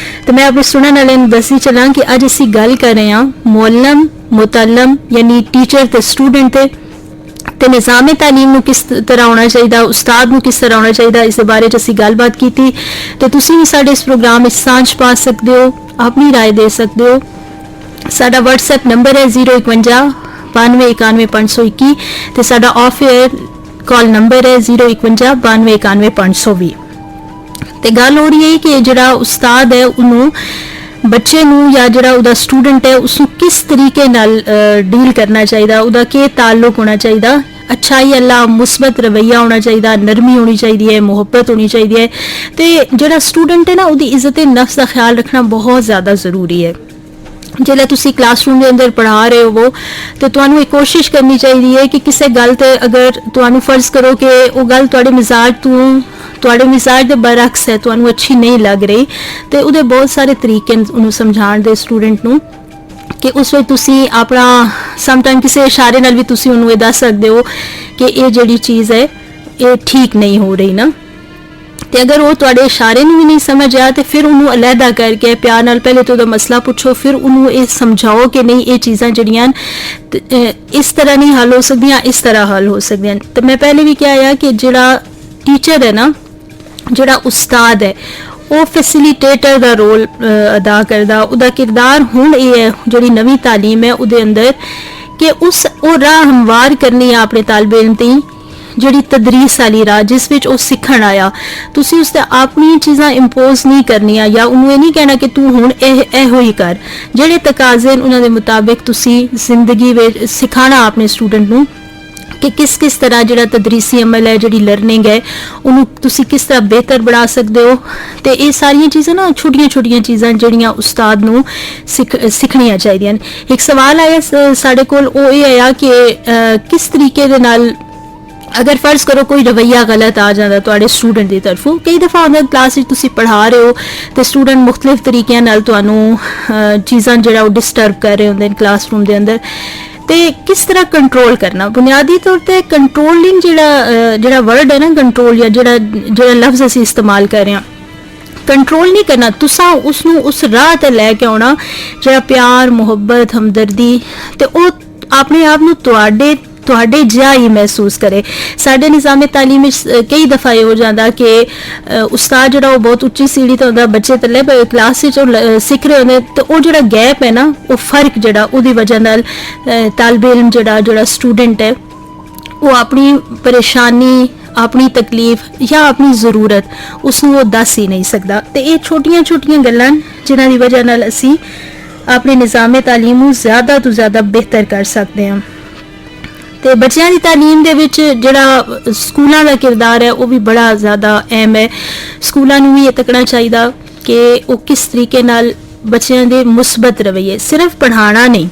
[SPEAKER 1] ਤੇ ਮੈਂ ਆਪਣੇ ਸੁਣਨ ਵਾਲਿਆਂ ਨੂੰ ਦੱਸੀ ਚੱਲਾਂ ਕਿ ਅੱਜ ਅਸੀਂ ਗੱਲ ਕਰ ਰਹੇ ਹਾਂ ਮੁਅੱਲਮ ਮੁਤਅੱਲਮ ਯਾਨੀ ਟੀਚਰ ਤੇ ਸਟੂਡੈਂਟ ਤੇ ਨਿਜ਼ਾਮ ਤਾਲੀਮ ਨੂੰ ਕਿਸ ਤਰ੍ਹਾਂ ਹੋਣਾ ਚਾਹੀਦਾ, ਉਸਤਾਦ ਨੂੰ ਕਿਸ ਤਰ੍ਹਾਂ ਹੋਣਾ ਚਾਹੀਦਾ, ਇਸ ਦੇ ਬਾਰੇ 'ਚ ਅਸੀਂ ਗੱਲਬਾਤ ਕੀਤੀ। ਤੇ ਤੁਸੀਂ ਵੀ ਸਾਡੇ ਇਸ ਪ੍ਰੋਗਰਾਮ ਵਿੱਚ ਸਾਂਝ ਪਾ ਸਕਦੇ ਹੋ, ਆਪਣੀ ਰਾਏ ਦੇ ਸਕਦੇ ਹੋ। ਸਾਡਾ WhatsApp ਨੰਬਰ ਹੈ 051 92 91 521 ਤੇ ਸਾਡਾ ਆਫ 에ਅਰ ਕਾਲ ਨੰਬਰ ਹੈ 051 92 91 520। ਤੇ ਗੱਲ ਹੋ ਰਹੀ ਹੈ ਕਿ ਜਿਹੜਾ ਉਸਤਾਦ ਹੈ ਉਹਨੂੰ ਬੱਚੇ ਨੂੰ ਜਾਂ ਜਿਹੜਾ ਉਹਦਾ ਸਟੂਡੈਂਟ ਹੈ ਉਸਨੂੰ ਕਿਸ ਤਰੀਕੇ ਨਾਲ ਡੀਲ ਕਰਨਾ ਚਾਹੀਦਾ, ਉਹਦਾ ਕੀ ਤਾਲੁਕ ਹੋਣਾ ਚਾਹੀਦਾ। ਅੱਛਾਈ ਅੱਲਾ ਮੁਸਬਤ ਰਵਈਆ ਹੋਣਾ ਚਾਹੀਦਾ, ਨਰਮੀ ਹੋਣੀ ਚਾਹੀਦੀ ਹੈ, ਮੁਹੱਬਤ ਹੋਣੀ ਚਾਹੀਦੀ ਹੈ। ਤੇ ਜਿਹੜਾ ਸਟੂਡੈਂਟ ਹੈ ਨਾ ਉਹਦੀ ਇੱਜ਼ਤ ਨਫਸ ਦਾ ਖਿਆਲ ਰੱਖਣਾ ਬਹੁਤ ਜ਼ਿਆਦਾ ਜ਼ਰੂਰੀ ਹੈ। ਜਿਹੜਾ ਤੁਸੀਂ ਕਲਾਸਰੂਮ ਦੇ ਅੰਦਰ ਪੜ੍ਹਾ ਰਹੇ ਹੋ ਤੇ ਤੁਹਾਨੂੰ ਇਹ ਕੋਸ਼ਿਸ਼ ਕਰਨੀ ਚਾਹੀਦੀ ਹੈ ਕਿ ਕਿਸੇ ਗੱਲ ਤੇ ਅਗਰ ਤੁਹਾਨੂੰ ਫਰਜ਼ ਕਰੋ ਕਿ ਉਹ ਗੱਲ ਤੁਹਾਡੇ ਮਿਜ਼ਾਜ ਦੇ ਬਰਅਕਸ ਹੈ, ਤੁਹਾਨੂੰ ਅੱਛੀ ਨਹੀਂ ਲੱਗ ਰਹੀ, ਤੇ ਉਹਦੇ ਬਹੁਤ ਸਾਰੇ ਤਰੀਕੇ ਉਹਨੂੰ ਸਮਝਾਉਣ ਦੇ ਸਟੂਡੈਂਟ ਨੂੰ ਕਿ ਉਸ ਵਿੱਚ ਤੁਸੀਂ ਆਪਣਾ ਸਮਟਾਈਮ ਕਿਸੇ ਇਸ਼ਾਰੇ ਨਾਲ ਵੀ ਤੁਸੀਂ ਉਹਨੂੰ ਇਹ ਦੱਸ ਸਕਦੇ ਹੋ ਕਿ ਇਹ ਜਿਹੜੀ ਚੀਜ਼ ਹੈ ਇਹ ਠੀਕ ਨਹੀਂ ਹੋ ਰਹੀ ਨਾ। ਤੇ ਅਗਰ ਉਹ ਤੁਹਾਡੇ ਇਸ਼ਾਰੇ ਨੂੰ ਵੀ ਨਹੀਂ ਸਮਝ ਆ ਤੇ ਫਿਰ ਉਹਨੂੰ ਅਲੱਗਾ ਕਰਕੇ ਪਿਆਰ ਨਾਲ ਪਹਿਲੇ ਤਾਂ ਉਹਦਾ ਮਸਲਾ ਪੁੱਛੋ, ਫਿਰ ਉਹਨੂੰ ਇਹ ਸਮਝਾਓ ਕਿ ਨਹੀਂ ਇਹ ਚੀਜ਼ਾਂ ਜਿਹੜੀਆਂ ਇਸ ਤਰ੍ਹਾਂ ਨਹੀਂ ਹੱਲ ਹੋ ਸਕਦੀਆਂ, ਇਸ ਤਰ੍ਹਾਂ ਹੱਲ ਹੋ ਸਕਦੀਆਂ। ਤੇ ਮੈਂ ਪਹਿਲੇ ਵੀ ਕਿਹਾ ਆ ਕਿ ਜਿਹੜਾ ਟੀਚਰ ਹੈ ਨਾ, ਜਿਹੜਾ ਉਸਤਾਦ ਹੈ, ਉਹ ਫੈਸਿਲੀਟੇਟਰ ਦਾ ਰੋਲ ਅਦਾ ਕਰਦਾ। ਉਹਦਾ ਕਿਰਦਾਰ ਹੁਣ ਇਹ ਹੈ ਜਿਹੜੀ ਨਵੀਂ ਤਾਲੀਮ ਹੈ ਉਹਦੇ ਅੰਦਰ ਕਿ ਉਹ ਰਾਹ ਹਮਵਾਰ ਕਰਨੀ ਆ ਆਪਣੇ ਤਾਲਿਬ ਇਲਮ ਤੇ, ਜਿਹੜੀ ਤਦਰੀਸ ਵਾਲੀ ਰਾਹ ਜਿਸ ਵਿੱਚ ਉਹ ਸਿੱਖਣ ਆਇਆ। ਤੁਸੀਂ ਉਸ ਤੇ ਆਪਣੀ ਚੀਜ਼ਾਂ ਇੰਪੋਜ਼ ਨਹੀਂ ਕਰਨੀਆਂ ਜਾਂ ਉਹਨੂੰ ਇਹ ਨਹੀਂ ਕਹਿਣਾ ਕਿ ਤੂੰ ਹੁਣ ਇਹੋ ਹੀ ਕਰ। ਜਿਹੜੇ ਤਕਾਜ਼ੇ ਉਹਨਾਂ ਦੇ ਮੁਤਾਬਿਕ ਤੁਸੀਂ ਜ਼ਿੰਦਗੀ ਵਿੱਚ ਸਿਖਾਣਾ ਆਪਣੇ ਸਟੂਡੈਂਟ ਨੂੰ ਕਿ ਕਿਸ ਤਰ੍ਹਾਂ ਜਿਹੜਾ ਤਦਰੀਸੀ ਅਮਲ ਹੈ, ਜਿਹੜੀ ਲਰਨਿੰਗ ਹੈ, ਉਹਨੂੰ ਤੁਸੀਂ ਕਿਸ ਤਰ੍ਹਾਂ ਬਿਹਤਰ ਬਣਾ ਸਕਦੇ ਹੋ। ਤੇ ਇਹ ਸਾਰੀਆਂ ਚੀਜ਼ਾਂ ਨਾ ਛੋਟੀਆਂ ਚੀਜ਼ਾਂ ਜਿਹੜੀਆਂ ਉਸਤਾਦ ਨੂੰ ਸਿੱਖਣੀਆਂ ਚਾਹੀਦੀਆਂ। ਇੱਕ ਸਵਾਲ ਆਇਆ ਸਾਡੇ ਕੋਲ, ਉਹ ਇਹ ਆਇਆ ਕਿ ਕਿਸ ਤਰੀਕੇ ਦੇ ਨਾਲ ਅਗਰ ਫਰਜ਼ ਕਰੋ ਕੋਈ ਰਵਈਆ ਗਲਤ ਆ ਜਾਂਦਾ ਤੁਹਾਡੇ ਸਟੂਡੈਂਟ ਦੀ ਤਰਫੋਂ। ਕਈ ਦਫਾ ਹੁੰਦਾ ਕਲਾਸ ਵਿੱਚ ਤੁਸੀਂ ਪੜ੍ਹਾ ਰਹੇ ਹੋ ਤੇ ਸਟੂਡੈਂਟ ਮੁxtਲਿਫ ਤਰੀਕਿਆਂ ਨਾਲ ਤੁਹਾਨੂੰ ਚੀਜ਼ਾਂ ਜਿਹੜਾ ਉਹ ਡਿਸਟਰਬ ਕਰ ਰਹੇ ਹੁੰਦੇ ਨੇ ਕਲਾਸਰੂਮ ਦੇ ਅੰਦਰ, ਤੇ ਕਿਸ ਤਰ੍ਹਾਂ ਕੰਟਰੋਲ ਕਰਨਾ। ਬੁਨਿਆਦੀ ਤੌਰ ਤੇ ਕੰਟਰੋਲਿੰਗ ਜਿਹੜਾ ਵਰਡ ਹੈ ਨਾ, ਕੰਟਰੋਲ ਜਾਂ ਜਿਹੜਾ ਲਫ਼ਜ਼ ਅਸੀਂ ਇਸਤੇਮਾਲ ਕਰ ਰਹੇ ਹਾਂ, ਕੰਟਰੋਲ ਨਹੀਂ ਕਰਨਾ, ਤੁਸੀਂ ਉਸਨੂੰ ਉਸ ਰਾਹ ਤੇ ਲੈ ਕੇ ਆਉਣਾ ਜਿਹੜਾ ਪਿਆਰ, ਮੁਹੱਬਤ, ਹਮਦਰਦੀ, ਤੇ ਉਹ ਆਪਣੇ ਆਪ ਨੂੰ ਤੁਹਾਡੇ ਜਿਹਾ ਹੀ ਮਹਿਸੂਸ ਕਰੇ। ਸਾਡੇ ਨਿਜ਼ਾਮ ਤਾਲੀਮ ਵਿੱਚ ਕਈ ਦਫਾ ਇਹ ਹੋ ਜਾਂਦਾ ਕਿ ਉਸਤਾਦ ਜਿਹੜਾ ਉਹ ਬਹੁਤ ਉੱਚੀ ਸੀੜੀ ਤੇ ਹੁੰਦਾ, ਬੱਚੇ ਥੱਲੇ ਕਲਾਸ ਵਿੱਚ ਸਿੱਖ ਰਹੇ ਹੁੰਦੇ, ਤੇ ਉਹ ਜਿਹੜਾ ਗੈਪ ਹੈ ਨਾ, ਉਹ ਫਰਕ ਜਿਹੜਾ ਉਹਦੀ ਵਜ੍ਹਾ ਨਾਲ ਤਾਲਿਬ ਇਲਮ ਜਿਹੜਾ ਸਟੂਡੈਂਟ ਹੈ ਉਹ ਆਪਣੀ ਪਰੇਸ਼ਾਨੀ, ਆਪਣੀ ਤਕਲੀਫ ਜਾਂ ਆਪਣੀ ਜ਼ਰੂਰਤ ਉਸਨੂੰ ਉਹ ਦੱਸ ਹੀ ਨਹੀਂ ਸਕਦਾ। ਤੇ ਇਹ ਛੋਟੀਆਂ ਗੱਲਾਂ ਜਿਨ੍ਹਾਂ ਦੀ ਵਜ੍ਹਾ ਨਾਲ ਅਸੀਂ ਆਪਣੇ ਨਿਜ਼ਾਮ ਤਾਲੀਮ ਨੂੰ ਜ਼ਿਆਦਾ ਤੋਂ ਜ਼ਿਆਦਾ ਬਿਹਤਰ ਕਰ ਸਕਦੇ ਹਾਂ। ਤੇ ਬੱਚਿਆਂ ਦੀ ਤਾਲੀਮ ਦੇ ਵਿੱਚ ਜਿਹੜਾ ਸਕੂਲਾਂ ਦਾ ਕਿਰਦਾਰ ਹੈ ਉਹ ਵੀ ਬੜਾ ਜ਼ਿਆਦਾ ਅਹਿਮ ਹੈ। ਸਕੂਲਾਂ ਨੂੰ ਵੀ ਇਹ ਤੱਕਣਾ ਚਾਹੀਦਾ ਕਿ ਉਹ ਕਿਸ ਤਰੀਕੇ ਨਾਲ ਬੱਚਿਆਂ ਦੇ ਮੁਸਬਤ ਰਵੱਈਏ, ਸਿਰਫ ਪੜ੍ਹਾਉਣਾ ਨਹੀਂ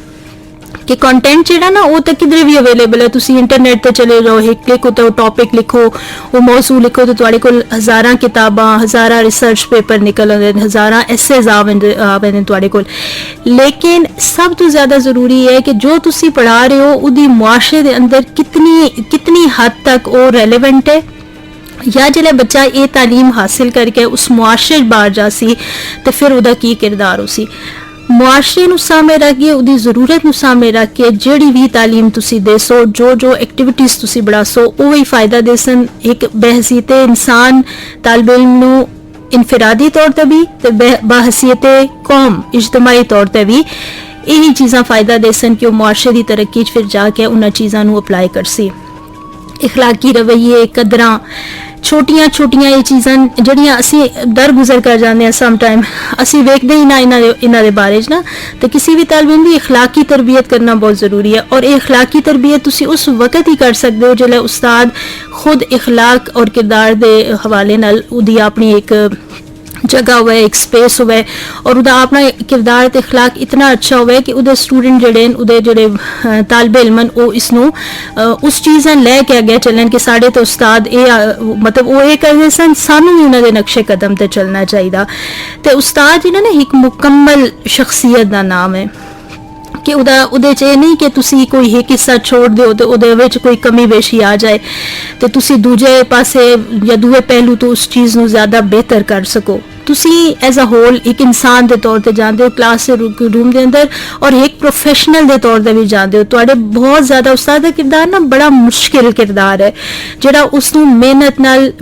[SPEAKER 1] ਕਿ ਕੰਟੈਂਟ ਜਿਹੜਾ ਨਾ ਉਹ ਤਾਂ ਕਿਧਰੇ ਵੀ ਅਵੇਲੇਬਲ ਹੈ। ਤੁਸੀਂ ਇੰਟਰਨੈਟ ਤੇ ਚਲੇ ਜਾਓ, ਇੱਕ ਕਲਿੱਕ ਉਤੇ ਉਹ ਟੌਪਿਕ ਲਿਖੋ, ਉਹ ਮੌਜ਼ੂ ਲਿਖੋ, ਤੇ ਤੁਹਾਡੇ ਕੋਲ ਹਜ਼ਾਰਾਂ ਕਿਤਾਬਾਂ, ਹਜ਼ਾਰਾਂ ਰਿਸਰਚ ਪੇਪਰ ਨਿਕਲ ਆਉਂਦੇ ਨੇ, ਹਜ਼ਾਰਾਂ ਐਸੇਜ਼ ਆਉਂਦੇ ਨੇ ਤੁਹਾਡੇ ਕੋਲ। ਲੇਕਿਨ ਸਭ ਤੋਂ ਜ਼ਿਆਦਾ ਜ਼ਰੂਰੀ ਹੈ ਕਿ ਜੋ ਤੁਸੀਂ ਪੜ੍ਹਾ ਰਹੇ ਹੋ ਉਹਦੀ ਮੁਆਸ਼ਰੇ ਦੇ ਅੰਦਰ ਕਿਤਨੀ ਹੱਦ ਤੱਕ ਉਹ ਰੈਲੇਵੈਂਟ ਹੈ, ਜਾਂ ਜਿਹੜਾ ਬੱਚਾ ਇਹ ਤਾਲੀਮ ਹਾਸਿਲ ਕਰਕੇ ਉਸ ਮੁਆਸ਼ਰੇ 'ਚ ਬਾਹਰ ਜਾ ਸੀ ਤੇ ਫਿਰ ਉਹਦਾ ਕੀ ਕਿਰਦਾਰ ਹੋ ਸੀ। ਮੁਆਸ਼ਰੇ ਨੂੰ ਸਾਹਮਣੇ ਰੱਖ ਕੇ, ਉਹਦੀ ਜ਼ਰੂਰਤ ਨੂੰ ਸਾਹਮਣੇ ਰੱਖ ਕੇ ਜਿਹੜੀ ਵੀ ਤਾਲੀਮ ਤੁਸੀਂ ਦੇ ਸੋ, ਜੋ ਐਕਟੀਵਿਟੀਜ਼ ਤੁਸੀਂ ਬਣਾ ਸੋ, ਉਹ ਹੀ ਫਾਇਦਾ ਦੇ ਸਨ ਇੱਕ ਬਹਿਸੀਅਤ ਇਨਸਾਨ ਤਾਲਿਬ ਇਲਮ ਨੂੰ, ਇਨਫਰਾਦੀ ਤੌਰ ਤੇ ਵੀ ਤੇ ਬਹਿਸੀਅਤ ਕੌਮ ਇਜਤਮਾਈ ਤੌਰ ਤੇ ਵੀ ਇਹੀ ਚੀਜ਼ਾਂ ਫਾਇਦਾ ਦੇ ਸਨ ਕਿ ਉਹ ਮੁਆਸ਼ਰੇ ਦੀ ਤਰੱਕੀ 'ਚ ਫਿਰ ਜਾ ਕੇ ਉਹਨਾਂ ਚੀਜ਼ਾਂ ਨੂੰ ਅਪਲਾਈ ਕਰ ਸੀ। ਇਖਲਾਕੀ ਰਵੱਈਏ, ਕਦਰਾਂ, ਛੋਟੀਆਂ ਛੋਟੀਆਂ ਇਹ ਚੀਜ਼ਾਂ ਜਿਹੜੀਆਂ ਅਸੀਂ ਦਰ ਗੁਜ਼ਰ ਕਰ ਜਾਂਦੇ ਹਾਂ ਸਮ ਟਾਈਮ, ਅਸੀਂ ਵੇਖਦੇ ਹੀ ਨਾ ਇਹਨਾਂ ਦੇ ਬਾਰੇ 'ਚ ਨਾ। ਤੇ ਕਿਸੇ ਵੀ ਤਾਲਿਬ ਇਲਮ ਦੀ اخلاقی ਤਰਬੀਅਤ ਕਰਨਾ ਬਹੁਤ ਜ਼ਰੂਰੀ ਹੈ, ਔਰ ਇਹ اخلاقی ਤਰਬੀਅਤ ਤੁਸੀਂ ਉਸ ਵਕਤ ਹੀ ਕਰ ਸਕਦੇ ਹੋ ਜਦੋਂ ਉਸਤਾਦ ਖੁਦ اخلاق ਔਰ ਕਿਰਦਾਰ ਦੇ ਹਵਾਲੇ ਨਾਲ ਉਹਦੀ ਆਪਣੀ ਇੱਕ जगह होवे, एक स्पेस होवे, और उदा अपना किरदार ते अखलाक इतना अच्छा होवे कि उदे स्टूडेंट जेड़े उदे जेड़े तालिब इल्म ओ इसनू उस चीज़ लैके अगे चलन कि साढ़े तो उस्ताद मतलब वो ये करदे सन, सानू भी उन्हां दे नक्शे कदम ते चलना चाहिए। ते उस्ताद जिन्हां ने एक मुकम्मल शख्सियत दा नाम है कि उदे च नहीं कि तुसी कोई एक हिस्सा छोड़ दो तो उदे विच कोई कमी बेशी आ जाए तो तुसी दूजे पासे या दूए पहलू तो उस चीज़ नू ज़्यादा बेहतर कर सको। तुसी एज अ होल एक इंसान के तौर पर जानते हो, क्लास रूम के अंदर, और एक प्रोफेशनल के तौर पर भी जानते हो। तुहाडे बहुत ज़्यादा उस्ताद का किरदार ना बड़ा मुश्किल किरदार है जिहड़ा उसनू मेहनत नाल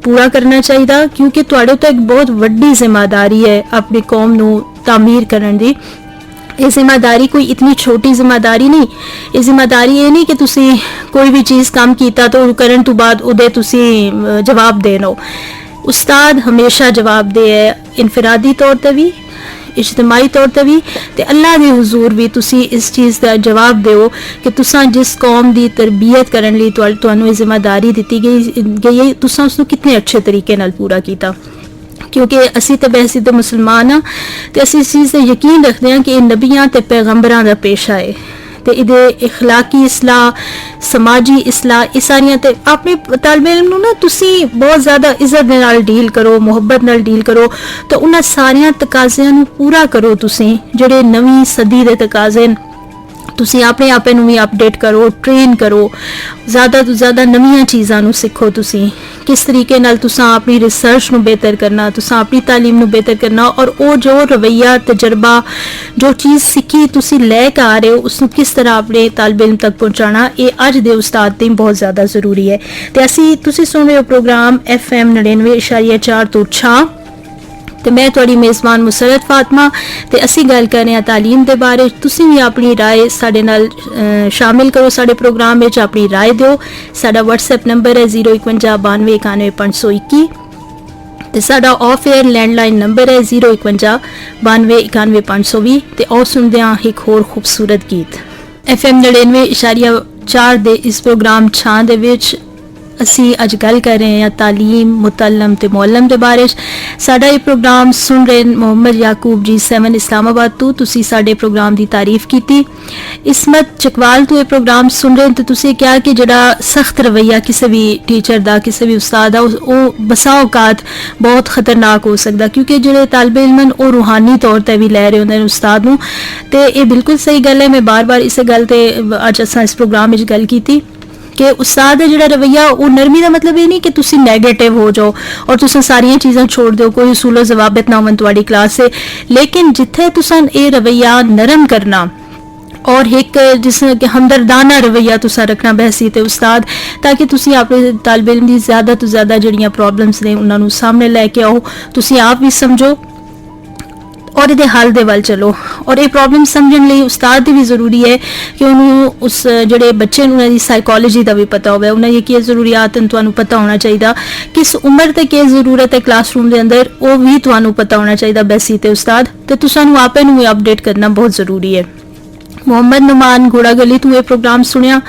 [SPEAKER 1] पूरा करना चाहिए, क्योंकि तुहाडे तो एक बहुत वड्डी जिम्मेदारी है अपनी कौम नू तामीर करन दी। ये जिम्मेदारी कोई इतनी छोटी जिम्मेदारी नहीं, ये जिम्मेदारी ये नहीं कि तुसी कोई भी चीज़ काम कीता तो करन तो बाद उदे तुसी जवाब देना। उस्ताद हमेशा जवाब दे है, इनफरादी तौर पर भी, इज्तमाही तौर पर भी, ते अल्लाह दे हुजूर भी तुसी इस चीज़ का जवाब दो कि तुसां जिस कौम की तरबियत करन लई तुहानू ये जिम्मेदारी दी गई है, तुसां उसनू कितने अच्छे तरीके नाल पूरा कीता। क्योंकि असी तो वैसे तो मुसलमान हाँ, तो असी इस चीज़ से यकीन रखते हैं कि नबियां ते पैगंबरां दा पेशा है, तो इहदे इखलाकी इसलाह, समाजी इसलाह, ये सारियां ते अपने तालिब इल्म नू ना तुसी बहुत ज़्यादा इज्जत दे नाल डील करो, मुहब्बत नाल डील करो, तो उन्हां सारियां तकाज़ियां नू पूरा करो तुसी जिहड़े नवीं सदी दे तकाज़े न। तुसी अपने आपे नू भी अपडेट करो, ट्रेन करो, ज़्यादा तो ज़्यादा नवीं चीज़ां नू सीखो। तुसी किस तरीके नाल तुसां अपनी रिसर्च नू बेहतर करना, तुसां अपनी तालीम नू बेहतर करना, और वो जो रवैया तजर्बा जो चीज़ सीखी तुसी लैके आ रहे हो उसनू किस तरह अपने तालिब इल्म तक पहुँचाना, ये अज दे उस्ताद ते बहुत ज़्यादा ज़रूरी है। तो असी तुसी सुन रहे हो प्रोग्राम FM 99.4 तो 6, तो मैं थोड़ी मेज़बान मुसरत फातिमा, तो असी गल कर रहे हैं तालीम के बारे। तुसी भी अपनी राय साडे नाल शामिल करो, साडे प्रोग्राम में अपनी राय दो। साडा WhatsApp नंबर है 051 92 91 521, तो साडा ऑफ एयर लैंडलाइन नंबर है 051 92 91 520। तो आओ सुनते हैं एक होर खूबसूरत गीत। FM 99.4 दे इस प्रोग्राम छां दे विच असी अज गल कर रहे हैं तालीम, मुतल्लम ते मुअल्लम के बारे। साडा ये प्रोग्राम सुन रहे मोहम्मद याकूब जी 7 इस्लामाबाद तो तुसी साडे प्रोग्राम की तारीफ की। इसमत चकवाल तो ये प्रोग्राम सुन रहे तो तुसी क्या कि जड़ा सख्त रवैया किसी भी टीचर का, किसी भी उस्ताद का, वो बसा औकात बहुत खतरनाक हो सकता, क्योंकि जो तालिब इल्म वो रूहानी तौर पर भी लै रहे होंगे उस्ताद नूं। ते ये बिल्कुल सही गल है, मैं बार बार इस गल ते अज असां इस प्रोग्राम में गल की कि उस्ताद का जो रवैया वो नरमी का मतलब ये नहीं कि तुसी नैगेटिव हो जाओ और तुम सारिया चीज़ां छोड़ दो, कोई उसूलो जवाबित ना होवन तुहाडी क्लास से, लेकिन जिथे तुसां ये रवैया नरम करना और एक जिस हमदर्दाना रवैया तुसा रखना बहसी ते उस्ताद, ताकि तुसी अपने तालिब इल्म दी ज़्यादा तो ज़्यादा जिहड़ियां प्रॉब्लम्स ने उन्हां नूं सामने लैके आओ, तुसी आप भी समझो और ये हल दे वल चलो। और ये प्रॉब्लम समझने लिए उस्ताद भी जरूरी है कि उन्होंने उस जोड़े बच्चे उन्होंने साइकोलॉजी का भी पता हो, उन्हें की जरूरियात तुहानू पता होना चाहिए, किस उम्र तक की जरूरत है क्लासरूम के अंदर वो भी तुहानू पता होना चाहिए बैसी ते उस्ताद। तो तुसानू आपे नू अपडेट करना बहुत जरूरी है। मोहम्मद नुमान घोड़ा गली तू ये प्रोग्राम सुनिया,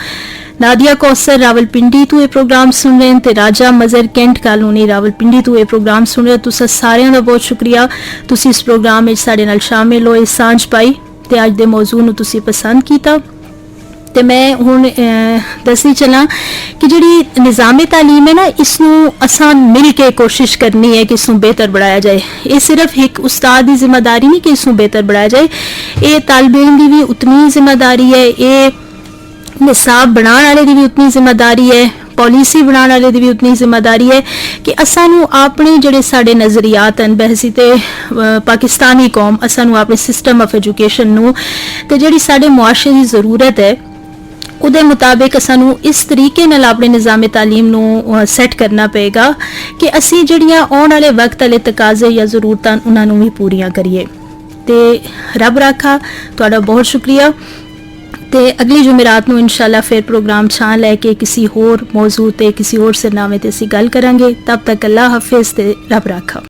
[SPEAKER 1] नादिया कौसर रावलपिंडी तू ये प्रोग्राम सुन रहे हैं, ते राजा मजर कैंट कॉलोनी रावलपिंडी तू ये प्रोग्राम सुन रहे हो। तुसा सारिਆਂ ਦਾ बहुत शुक्रिया, तुसी इस प्रोग्राम में साडे नाल शामिल होए, सांझ पाई ते अज दे मौजू नूं तुसी पसंद कीता। ते मैं हुण दसी चला कि जिहड़ी निज़ामे तालीम है ना, इसनूं असां मिल के कोशिश करनी है कि इसनूं बेहतर बनाया जाए। ये सिर्फ एक उस्ताद की जिम्मेदारी नहीं कि इसनूं बेहतर बनाया जाए, ये तालिब इल्म की भी उतनी जिम्मेदारी है, ये निसाब बनाने वाले की भी उतनी जिम्मेदारी है, पॉलिसी बनाने वाले की भी उतनी जिम्मेदारी है कि असानू अपने जिहड़े साडे नज़रियात हैं बहसी ते पाकिस्तानी कौम, असानू अपने सिस्टम ऑफ एजुकेशन नू ते जिहड़ी साडे मुआशरे की ज़रूरत है उहदे मुताबिक असानू इस तरीके नाल अपने निज़ामे तालीम नू सैट करना पेगा कि असी जिहड़ियां आउण वाले वक्त वाले तकाजे या ज़रूरतां उन्हां नू भी पूरियां करिए। ते रब राखा, तुहाडा बहुत शुक्रिया। ਤੇ ਅਗਲੀ ਜੁਮੇਰਾਤ ਨੂੰ ਇਨਸ਼ਾਅੱਲਾ ਫਿਰ ਪ੍ਰੋਗਰਾਮ ਛਾਂ ਲੈ ਕੇ ਕਿਸੇ ਹੋਰ ਮੌਜੂ ਤੇ ਕਿਸੇ ਹੋਰ ਸਿਰਨਾਮੇ ਤੇ ਅਸੀਂ ਗੱਲ ਕਰਾਂਗੇ। ਤਬ ਤੱਕ ਅੱਲਾ ਹਾਫਿਜ਼ ਤੇ ਰੱਬ ਰਾਖਾ।